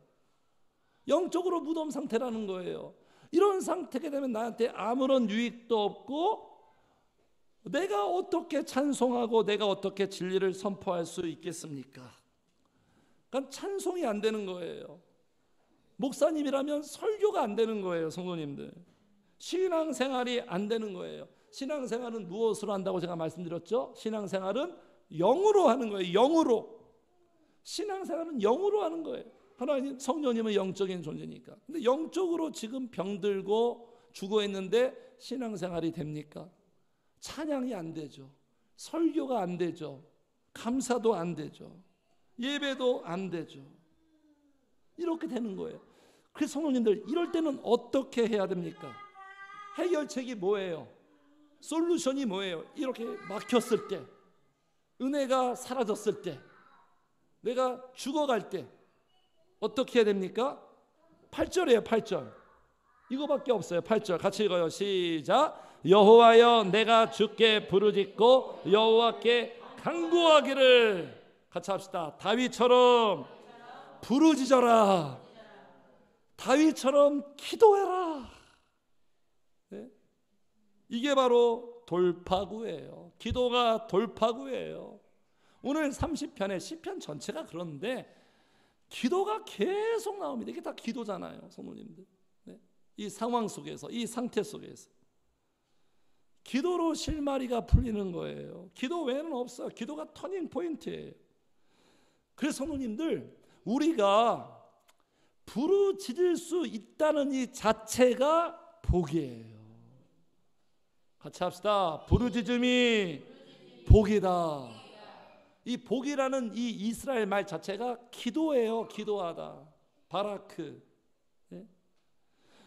영적으로 무덤 상태라는 거예요. 이런 상태가 되면 나한테 아무런 유익도 없고 내가 어떻게 찬송하고 내가 어떻게 진리를 선포할 수 있겠습니까? 그러니까 찬송이 안 되는 거예요. 목사님이라면 설교가 안 되는 거예요. 성도님들, 신앙생활이 안 되는 거예요. 신앙생활은 무엇으로 한다고 제가 말씀드렸죠? 신앙생활은 영으로 하는 거예요. 영으로. 신앙생활은 영으로 하는 거예요. 하나님, 성령님은 영적인 존재니까. 근데 영적으로 지금 병들고 죽어 있는데 신앙생활이 됩니까? 찬양이 안 되죠. 설교가 안 되죠. 감사도 안 되죠. 예배도 안 되죠. 이렇게 되는 거예요. 그래서 성도님들, 이럴 때는 어떻게 해야 됩니까? 해결책이 뭐예요? 솔루션이 뭐예요? 이렇게 막혔을 때, 은혜가 사라졌을 때, 내가 죽어갈 때 어떻게 해야 됩니까? 8절이에요. 8절. 이거밖에 없어요. 8절 같이 읽어요. 시작. 여호와여 내가 주께 부르짖고 여호와께 간구하기를. 같이 합시다. 다윗처럼 부르짖어라. 다윗처럼 기도해라. 네? 이게 바로 돌파구예요. 기도가 돌파구예요. 오늘 30편의 시편 전체가 그런데 기도가 계속 나옵니다. 이게 다 기도잖아요, 성도님들. 네? 이 상황 속에서, 이 상태 속에서 기도로 실마리가 풀리는 거예요. 기도 외에는 없어요. 기도가 터닝 포인트예요. 그래서 성도님들, 우리가 부르짖을 수 있다는 이 자체가 복이에요. 같이 합시다. 부르짖음이 복이다. 이 복이라는 이 이스라엘 말 자체가 기도예요. 기도하다. 바라크. 네?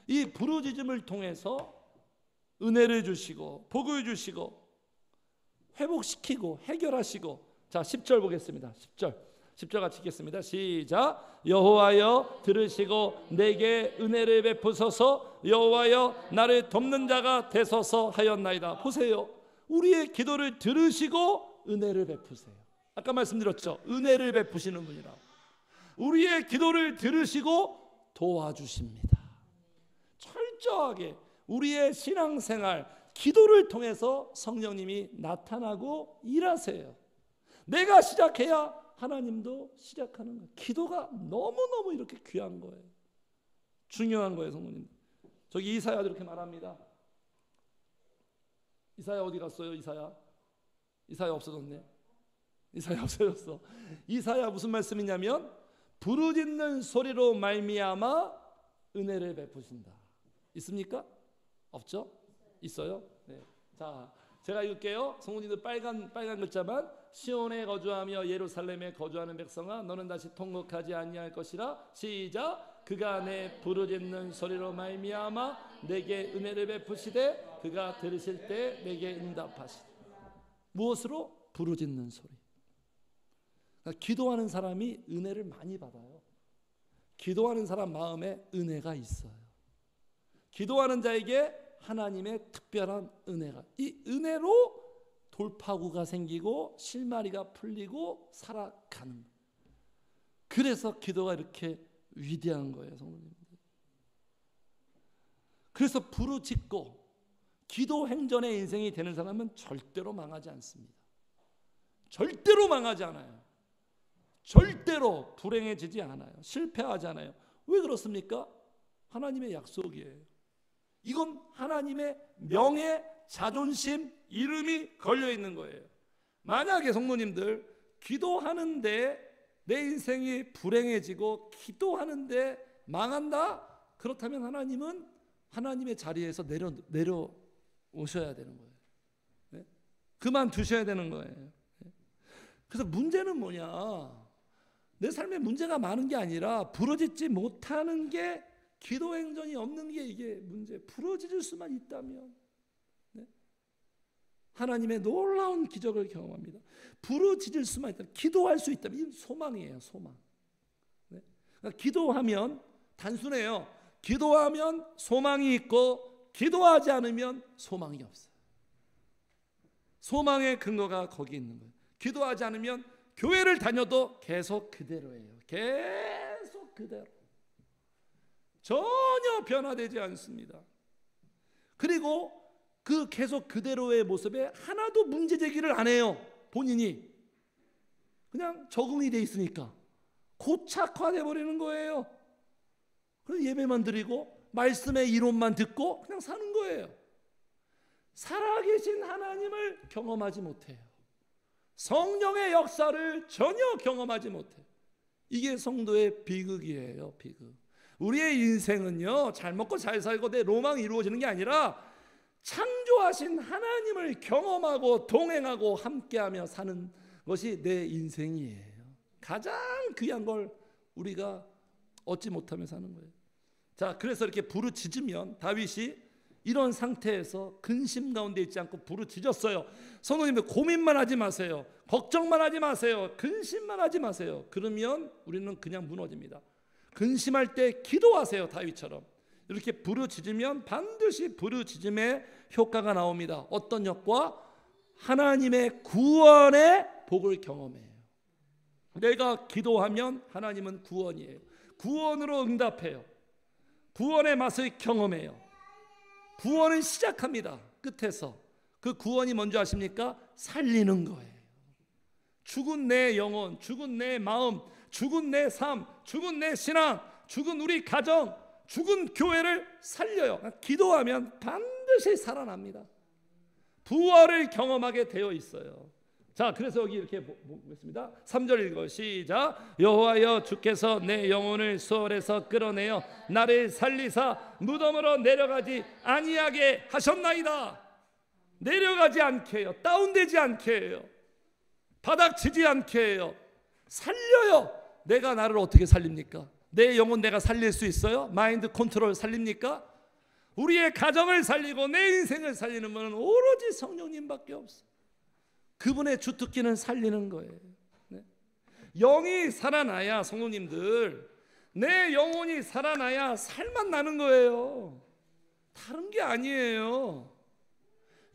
이 부르짖음을 통해서 은혜를 주시고 복을 주시고 회복시키고 해결하시고. 자, 10절 보겠습니다. 10절 같이 읽겠습니다. 시작. 여호와여 들으시고 내게 은혜를 베푸소서. 여호와여 나를 돕는 자가 되소서 하였나이다. 보세요. 우리의 기도를 들으시고 은혜를 베푸세요. 아까 말씀드렸죠. 은혜를 베푸시는 분이라. 우리의 기도를 들으시고 도와주십니다. 철저하게 우리의 신앙생활, 기도를 통해서 성령님이 나타나고 일하세요. 내가 시작해야 하나님도 시작하는 거예요. 기도가 너무너무 이렇게 귀한 거예요. 중요한 거예요, 성도님. 저기 이사야도 이렇게 말합니다. 이사야 어디 갔어요? 이사야 없어졌네. 이사야 없어졌어. 이사야 무슨 말씀이냐면 부르짖는 소리로 말미암아 은혜를 베푸신다. 있습니까? 없죠? 있어요? 네. 자, 제가 읽을게요. 성도님들 빨간 글자만. 시온에 거주하며 예루살렘에 거주하는 백성아 너는 다시 통곡하지 아니할 것이라. 시작. 그가 내 부르짖는 소리로 말미암아 내게 은혜를 베푸시되 그가 들으실 때 내게 응답하시되. 무엇으로? 부르짖는 소리. 그러니까 기도하는 사람이 은혜를 많이 받아요. 기도하는 사람 마음에 은혜가 있어요. 기도하는 자에게 하나님의 특별한 은혜가, 이 은혜로 돌파구가 생기고 실마리가 풀리고 살아가는 거예요. 그래서 기도가 이렇게 위대한 거예요, 성도님들. 그래서 부르짖고 기도 행전의 인생이 되는 사람은 절대로 망하지 않습니다. 절대로 망하지 않아요. 절대로 불행해지지 않아요. 실패하지 않아요. 왜 그렇습니까? 하나님의 약속이에요. 이건 하나님의 명예, 자존심, 이름이 걸려 있는 거예요. 만약에 성도님들 기도하는데 내 인생이 불행해지고 기도하는데 망한다? 그렇다면 하나님은 하나님의 자리에서 내려오셔야 되는 거예요. 네? 그만두셔야 되는 거예요. 네? 그래서 문제는 뭐냐? 내 삶에 문제가 많은 게 아니라 부르짖지 못하는 게, 기도 행전이 없는 게 이게 문제. 부르짖을 수만 있다면, 네? 하나님의 놀라운 기적을 경험합니다. 부르짖을 수만 있다면, 기도할 수 있다면, 이건 소망이에요. 소망. 네? 그러니까 기도하면 단순해요. 기도하면 소망이 있고 기도하지 않으면 소망이 없어요. 소망의 근거가 거기 있는 거예요. 기도하지 않으면 교회를 다녀도 계속 그대로예요. 계속 그대로. 전혀 변화되지 않습니다. 그리고 그 계속 그대로의 모습에 하나도 문제 제기를 안 해요. 본인이 그냥 적응이 돼 있으니까 고착화돼 버리는 거예요. 그래서 예배만 드리고 말씀의 이론만 듣고 그냥 사는 거예요. 살아계신 하나님을 경험하지 못해요. 성령의 역사를 전혀 경험하지 못해요. 이게 성도의 비극이에요. 비극. 우리의 인생은요, 잘 먹고 잘 살고 내 로망이 이루어지는 게 아니라 창조하신 하나님을 경험하고 동행하고 함께하며 사는 것이 내 인생이에요. 가장 귀한 걸 우리가 얻지 못하며 사는 거예요. 자, 그래서 이렇게 부르짖으면 다윗이 이런 상태에서 근심 가운데 있지 않고 부르짖었어요. 성도님들, 고민만 하지 마세요. 걱정만 하지 마세요. 근심만 하지 마세요. 그러면 우리는 그냥 무너집니다. 근심할 때 기도하세요. 다윗처럼 이렇게 부르짖으면 반드시 부르짖음의 효과가 나옵니다. 어떤 효과? 하나님의 구원의 복을 경험해요. 내가 기도하면 하나님은 구원이에요. 구원으로 응답해요. 구원의 맛을 경험해요. 구원은 시작합니다. 끝에서. 그 구원이 뭔지 아십니까? 살리는 거예요. 죽은 내 영혼, 죽은 내 마음, 죽은 내 삶, 죽은 내 신앙, 죽은 우리 가정, 죽은 교회를 살려요. 기도하면 반드시 살아납니다. 부활을 경험하게 되어 있어요. 자, 그래서 여기 이렇게 보겠습니다. 3절 읽어 시작. 여호와여 주께서 내 영혼을 수월에서 끌어내어 나를 살리사 무덤으로 내려가지 아니하게 하셨나이다. 내려가지 않게 해요. 다운되지 않게 해요. 바닥치지 않게 해요. 살려요. 내가 나를 어떻게 살립니까? 내 영혼 내가 살릴 수 있어요? 마인드 컨트롤 살립니까? 우리의 가정을 살리고 내 인생을 살리는 분은 오로지 성령님밖에 없어요. 그분의 주특기는 살리는 거예요. 네. 영이 살아나야, 성도님들, 내 영혼이 살아나야 살만 나는 거예요. 다른 게 아니에요.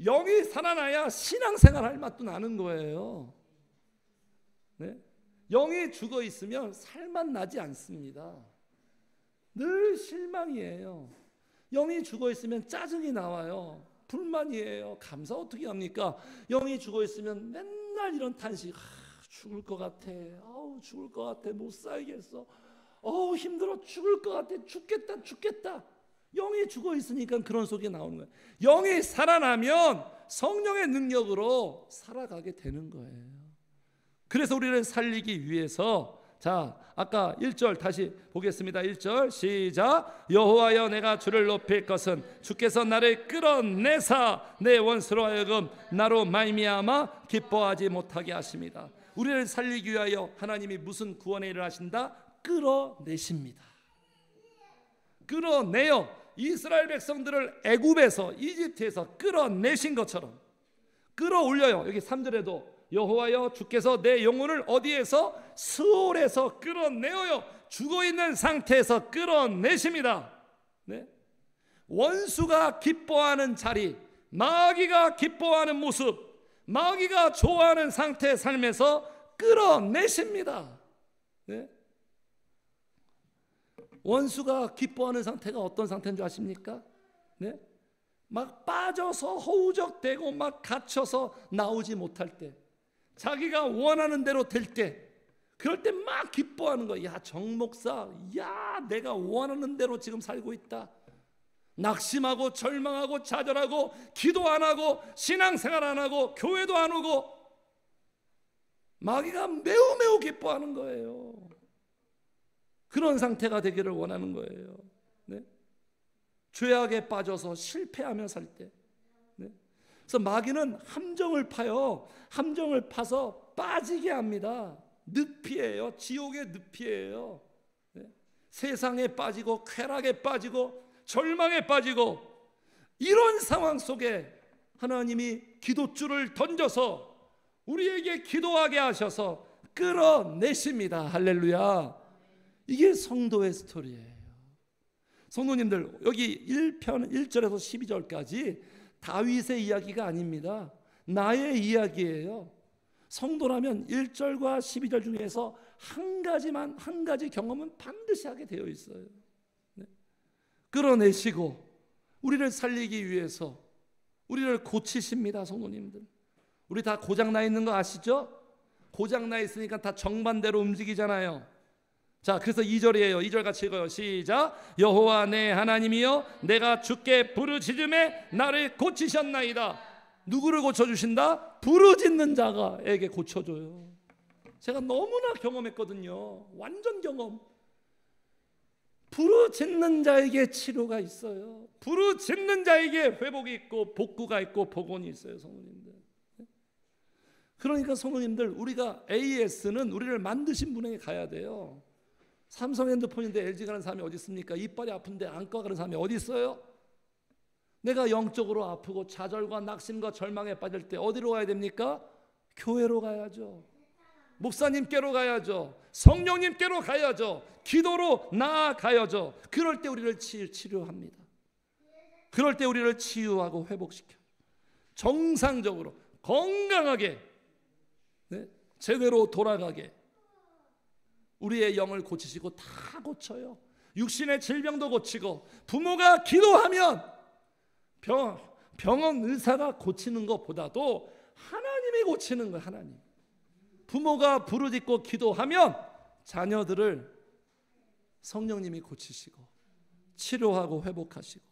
영이 살아나야 신앙생활 할 맛도 나는 거예요. 네. 영이 죽어 있으면 살만 나지 않습니다. 늘 실망이에요. 영이 죽어 있으면 짜증이 나와요. 불만이에요. 감사 어떻게 합니까? 영이 죽어 있으면 맨날 이런 탄식. 죽을 것 같아. 아우 죽을 것 같아. 못 살겠어. 어우 힘들어. 죽을 것 같아. 죽겠다. 영이 죽어 있으니까 그런 속이 나오는 거예요. 영이 살아나면 성령의 능력으로 살아가게 되는 거예요. 그래서 우리를 살리기 위해서, 자, 아까 1절 다시 보겠습니다. 1절 시작. 여호와여 내가 주를 높일 것은 주께서 나를 끌어내사 내 원수로 하여금 나로 말미암아 기뻐하지 못하게 하십니다. 우리를 살리기 위하여 하나님이 무슨 구원의 일을 하신다? 끌어내십니다. 끌어내요. 이스라엘 백성들을 애굽에서, 이집트에서 끌어내신 것처럼 끌어올려요. 여기 3절에도 여호와여 주께서 내 영혼을 어디에서? 스올에서 끌어내어요. 죽어있는 상태에서 끌어내십니다. 네? 원수가 기뻐하는 자리, 마귀가 기뻐하는 모습, 마귀가 좋아하는 상태의 삶에서 끌어내십니다. 네? 원수가 기뻐하는 상태가 어떤 상태인 줄 아십니까? 네? 막 빠져서 허우적대고 막 갇혀서 나오지 못할 때, 자기가 원하는 대로 될 때, 그럴 때 막 기뻐하는 거야. 야, 정 목사, 야, 내가 원하는 대로 지금 살고 있다. 낙심하고 절망하고 좌절하고 기도 안 하고 신앙생활 안 하고 교회도 안 오고, 마귀가 매우 기뻐하는 거예요. 그런 상태가 되기를 원하는 거예요. 네? 죄악에 빠져서 실패하며 살 때, 네? 그래서 마귀는 함정을 파요. 함정을 파서 빠지게 합니다. 늪이에요. 지옥의 늪이에요. 네? 세상에 빠지고 쾌락에 빠지고 절망에 빠지고, 이런 상황 속에 하나님이 기도줄을 던져서 우리에게 기도하게 하셔서 끌어내십니다. 할렐루야. 이게 성도의 스토리예요. 성도님들, 여기 1편 1절에서 12절까지 다윗의 이야기가 아닙니다. 나의 이야기예요. 성도라면 1절과 12절 중에서 한 가지 경험은 반드시 하게 되어 있어요. 네. 끌어내시고 우리를 살리기 위해서 우리를 고치십니다. 성도님들, 우리 다 고장나 있는 거 아시죠? 고장나 있으니까 다 정반대로 움직이잖아요. 자, 그래서 2절이에요. 2절 같이 읽어요. 시작. 여호와 내 하나님이여 내가 주께 부르짖음에 나를 고치셨나이다. 누구를 고쳐주신다? 부르짖는 자가에게 고쳐줘요. 제가 너무나 경험했거든요. 완전 경험. 부르짖는 자에게 치료가 있어요. 부르짖는 자에게 회복이 있고 복구가 있고 복원이 있어요. 성도님들. 그러니까 성도님들, 우리가 AS는 우리를 만드신 분에게 가야 돼요. 삼성 핸드폰인데 LG 가는 사람이 어디 있습니까? 이빨이 아픈데 안과 가는 사람이 어디 있어요? 내가 영적으로 아프고 좌절과 낙심과 절망에 빠질 때 어디로 가야 됩니까? 교회로 가야죠. 목사님께로 가야죠. 성령님께로 가야죠. 기도로 나아가야죠. 그럴 때 우리를 치료합니다. 그럴 때 우리를 치유하고 회복시켜요. 정상적으로 건강하게, 네? 제대로 돌아가게 우리의 영을 고치시고 다 고쳐요. 육신의 질병도 고치고, 부모가 기도하면 병원 의사가 고치는 것보다도 하나님이 고치는 거예요. 하나님. 부모가 부르짖고 기도하면 자녀들을 성령님이 고치시고 치료하고 회복하시고,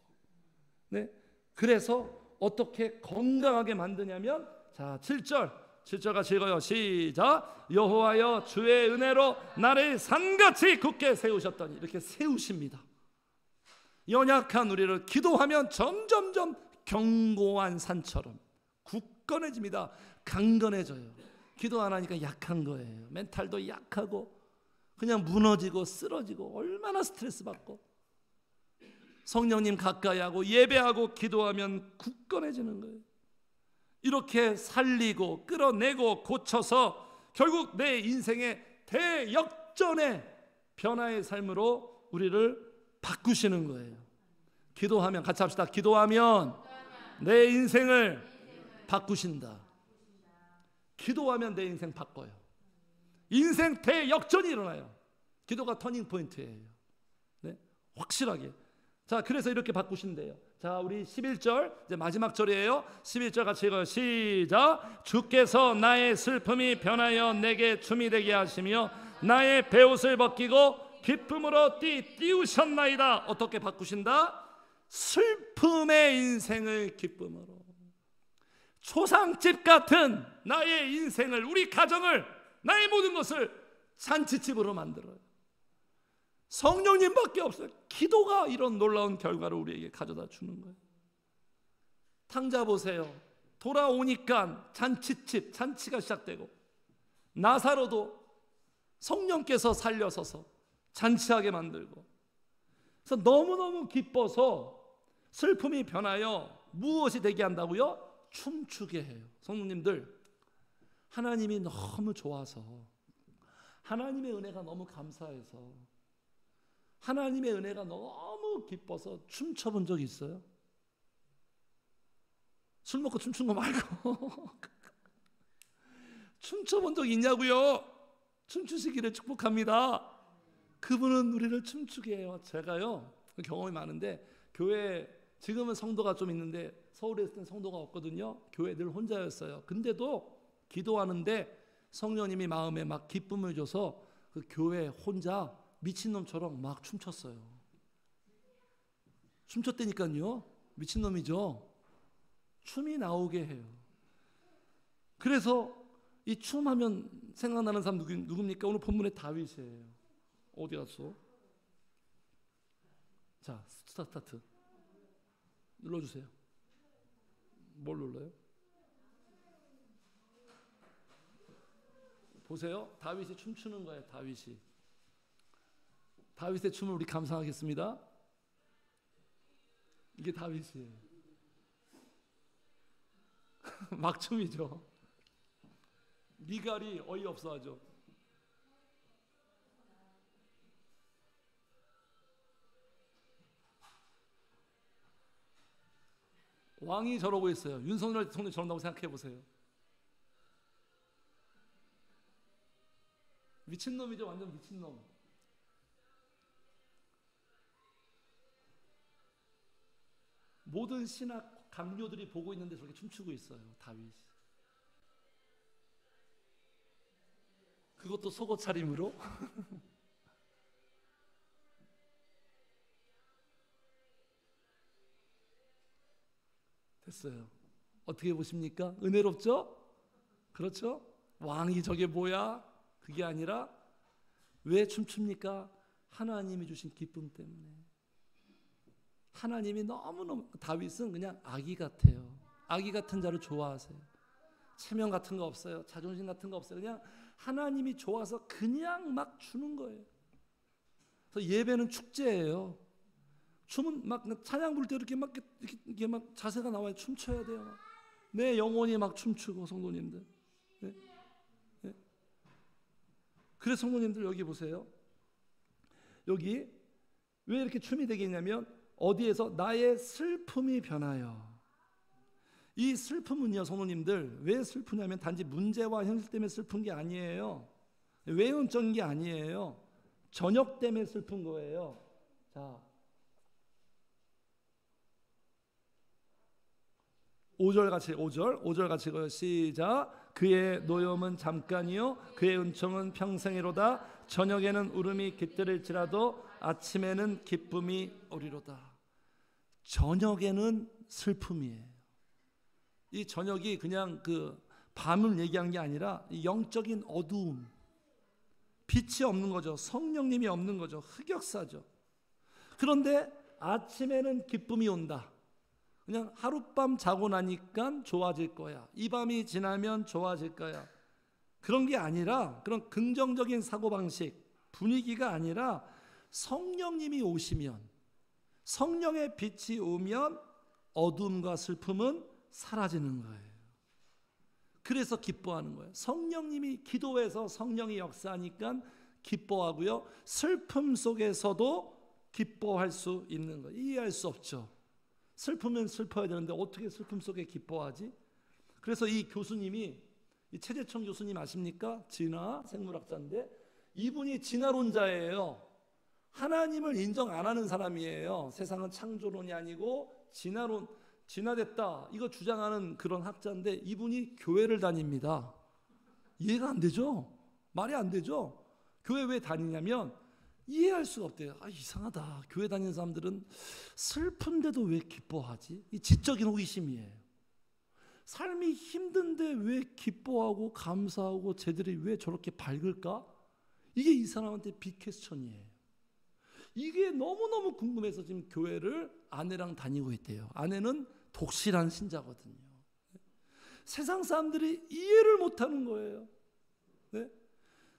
네? 그래서 어떻게 건강하게 만드냐면, 자, 7절 같이 읽어요. 시작. 여호와여 주의 은혜로 나를 산같이 굳게 세우셨더니. 이렇게 세우십니다. 연약한 우리를 기도하면 점점점 견고한 산처럼 굳건해집니다. 강건해져요. 기도 안 하니까 약한 거예요. 멘탈도 약하고 그냥 무너지고 쓰러지고 얼마나 스트레스 받고. 성령님 가까이 하고 예배하고 기도하면 굳건해지는 거예요. 이렇게 살리고 끌어내고 고쳐서 결국 내 인생의 대역전의 변화의 삶으로 우리를 바꾸시는 거예요. 기도하면, 같이 합시다. 기도하면 내 인생을 바꾸신다. 기도하면 내 인생 바꿔요. 인생 대역전이 일어나요. 기도가 터닝 포인트예요. 네? 확실하게. 자, 그래서 이렇게 바꾸신대요. 자, 우리 11절, 이제 마지막 절이에요. 11절 같이 읽어요. 시작. 주께서 나의 슬픔이 변하여 내게 춤이 되게 하시며 나의 베옷을 벗기고 기쁨으로 띄우셨나이다. 어떻게 바꾸신다? 슬픔의 인생을 기쁨으로. 초상집 같은 나의 인생을, 우리 가정을, 나의 모든 것을 잔치집으로 만들어요. 성령님밖에 없어요. 기도가 이런 놀라운 결과를 우리에게 가져다 주는 거예요. 탕자 보세요. 돌아오니까 잔치집, 잔치가 시작되고, 나사로도 성령께서 살려서서 잔치하게 만들고. 그래서 너무너무 기뻐서 슬픔이 변하여 무엇이 되게 한다고요? 춤추게 해요. 성도님들, 하나님이 너무 좋아서, 하나님의 은혜가 너무 감사해서, 하나님의 은혜가 너무 기뻐서 춤춰본 적 있어요? 술 먹고 춤춘 거 말고 춤춰본 적 있냐고요? 춤추시기를 축복합니다. 그분은 우리를 춤추게 해요. 제가요, 경험이 많은데, 교회 지금은 성도가 좀 있는데 서울에 있을 땐 성도가 없거든요. 교회 늘 혼자였어요. 근데도 기도하는데 성령님이 마음에 막 기쁨을 줘서 그 교회 혼자 미친놈처럼 막 춤췄어요. 춤췄다니까요. 미친놈이죠. 춤이 나오게 해요. 그래서 이 춤하면 생각나는 사람 누굽니까? 오늘 본문의 다윗이에요. 어디 갔어? 자, 스타트 눌러주세요. 뭘 눌러요? 보세요. 다윗이 춤추는 거예요. 다윗의 춤을 우리 감상하겠습니다. 이게 다윗이에요. 막춤이죠. 미갈이 어이없어 하죠. 왕이 저러고 있어요. 윤석열 대통령이 저런다고 생각해 보세요. 미친놈이죠. 완전 미친놈. 모든 신학 강요들이 보고 있는데 저렇게 춤추고 있어요. 다윗이. 그것도 속옷 차림으로. 됐어요. 어떻게 보십니까? 은혜롭죠? 그렇죠? 왕이 저게 뭐야? 그게 아니라 왜 춤춥니까? 하나님이 주신 기쁨 때문에. 하나님이 너무너무, 다윗은 그냥 아기 같아요. 아기 같은 자를 좋아하세요. 체면 같은 거 없어요. 자존심 같은 거 없어요. 그냥 하나님이 좋아서 그냥 막 주는 거예요. 그래서 예배는 축제예요. 춤은 막 찬양 부를 때 이렇게 막 자세가 나와요. 춤춰야 돼요. 내 영혼이 막 춤추고 성도님들. 네? 네? 그래서 성도님들 여기 보세요. 여기 왜 이렇게 춤이 되겠냐면 어디에서 나의 슬픔이 변하여. 이 슬픔은요 성도님들 왜 슬프냐면 단지 문제와 현실 때문에 슬픈 게 아니에요. 외운적인 게 아니에요. 저녁 때문에 슬픈 거예요. 자, 5절 같이 읽어요. 시작. 그의 노염은 잠깐이요 그의 은총은 평생이로다. 저녁에는 울음이 깃들일지라도 아침에는 기쁨이 오리로다. 저녁에는 슬픔이에요. 이 저녁이 그냥 그 밤을 얘기한 게 아니라 영적인 어두움, 빛이 없는 거죠. 성령님이 없는 거죠. 흑역사죠. 그런데 아침에는 기쁨이 온다. 그냥 하룻밤 자고 나니까 좋아질 거야. 이 밤이 지나면 좋아질 거야. 그런 게 아니라 그런 긍정적인 사고방식, 분위기가 아니라 성령님이 오시면, 성령의 빛이 오면 어둠과 슬픔은 사라지는 거예요. 그래서 기뻐하는 거예요. 성령님이 기도해서 성령이 역사하니까 기뻐하고요. 슬픔 속에서도 기뻐할 수 있는 거예요. 이해할 수 없죠. 슬프면 슬퍼야 되는데 어떻게 슬픔 속에 기뻐하지? 그래서 이 교수님이, 이 최재청 교수님 아십니까? 진화 생물학자인데 이분이 진화론자예요. 하나님을 인정 안 하는 사람이에요. 세상은 창조론이 아니고 진화됐다 이거 주장하는 그런 학자인데 이분이 교회를 다닙니다. 이해가 안 되죠? 말이 안 되죠? 교회 왜 다니냐면 이해할 수가 없대요. 이상하다. 교회 다니는 사람들은 슬픈데도 왜 기뻐하지? 이 지적인 호기심이에요. 삶이 힘든데 왜 기뻐하고 감사하고 쟤들이 왜 저렇게 밝을까? 이게 이 사람한테 빅퀘스천이에요. 이게 너무너무 궁금해서 지금 교회를 아내랑 다니고 있대요. 아내는 독실한 신자거든요. 세상 사람들이 이해를 못하는 거예요. 네?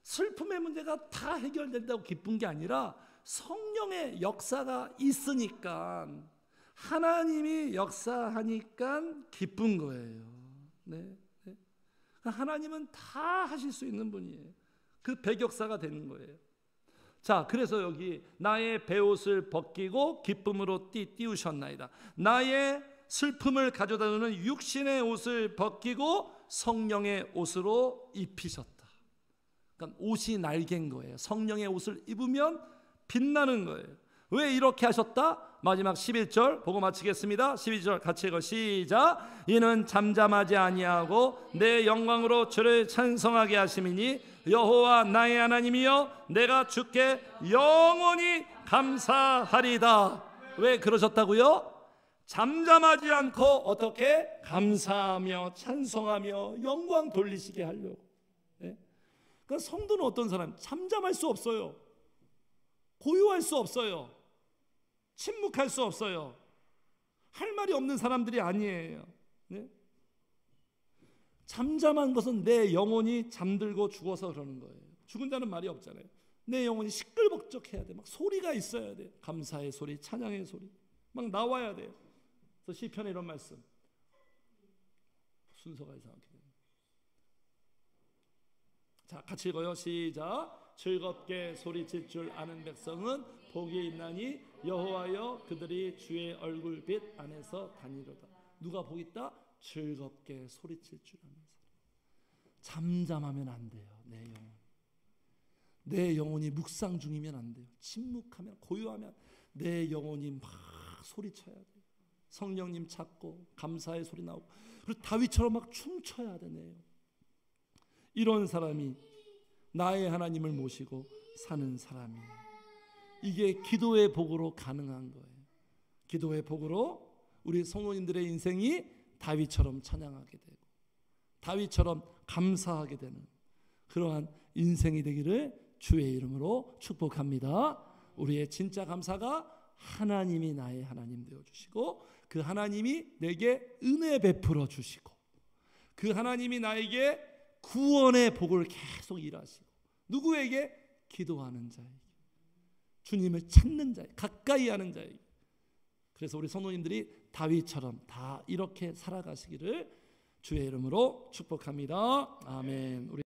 슬픔의 문제가 다 해결된다고 기쁜 게 아니라 성령의 역사가 있으니까, 하나님이 역사하니까 기쁜 거예요. 네? 네? 하나님은 다 하실 수 있는 분이에요. 그 배격사가 되는 거예요. 자, 그래서 여기 나의 베옷을 벗기고 기쁨으로 띄우셨나이다. 나의 슬픔을 가져다주는 육신의 옷을 벗기고 성령의 옷으로 입히셨다. 그러니까 옷이 날개인 거예요. 성령의 옷을 입으면 빛나는 거예요. 왜 이렇게 하셨다? 마지막 11절 보고 마치겠습니다. 12절 같이 읽어. 시작. 이는 잠잠하지 아니하고 내 영광으로 주를 찬송하게 하심이니 여호와 나의 하나님이여 내가 주께 영원히 감사하리다. 왜 그러셨다고요? 잠잠하지 않고 어떻게? 감사하며 찬송하며 영광 돌리시게 하려고. 네? 그러니까 성도는 어떤 사람? 잠잠할 수 없어요. 고요할 수 없어요. 침묵할 수 없어요. 할 말이 없는 사람들이 아니에요. 네? 잠잠한 것은 내 영혼이 잠들고 죽어서 그러는 거예요. 죽은다는 말이 없잖아요. 내 영혼이 시끌벅적해야 돼. 막 소리가 있어야 돼. 감사의 소리, 찬양의 소리 막 나와야 돼요. 그래서 시편에 이런 말씀, 순서가 이상하게 돼요. 자, 같이 읽어요. 시작. 즐겁게 소리칠 줄 아는 백성은 복이 있나니 여호와여 그들이 주의 얼굴빛 안에서 다니로다. 누가 복 있다? 즐겁게 소리칠 줄 아는 사람. 잠잠하면 안 돼요. 내 영혼이 묵상 중이면 안 돼요. 침묵하면, 고요하면 내 영혼이 막 소리쳐야 돼요. 성령님 찾고 감사의 소리 나오고, 그리고 다윗처럼 막 춤춰야 되네요. 이런 사람이 나의 하나님을 모시고 사는 사람이에요. 이게 기도의 복으로 가능한 거예요. 기도의 복으로 우리 성도님들의 인생이 다윗처럼 찬양하게 되고 다윗처럼 감사하게 되는 그러한 인생이 되기를 주의 이름으로 축복합니다. 우리의 진짜 감사가 하나님이 나의 하나님 되어주시고 그 하나님이 내게 은혜 베풀어 주시고 그 하나님이 나에게 구원의 복을 계속 일하시고, 누구에게? 기도하는 자에게, 주님을 찾는 자에게, 가까이 하는 자에게. 그래서 우리 성도님들이 다윗처럼 다 이렇게 살아가시기를 주의 이름으로 축복합니다. 아멘. 우리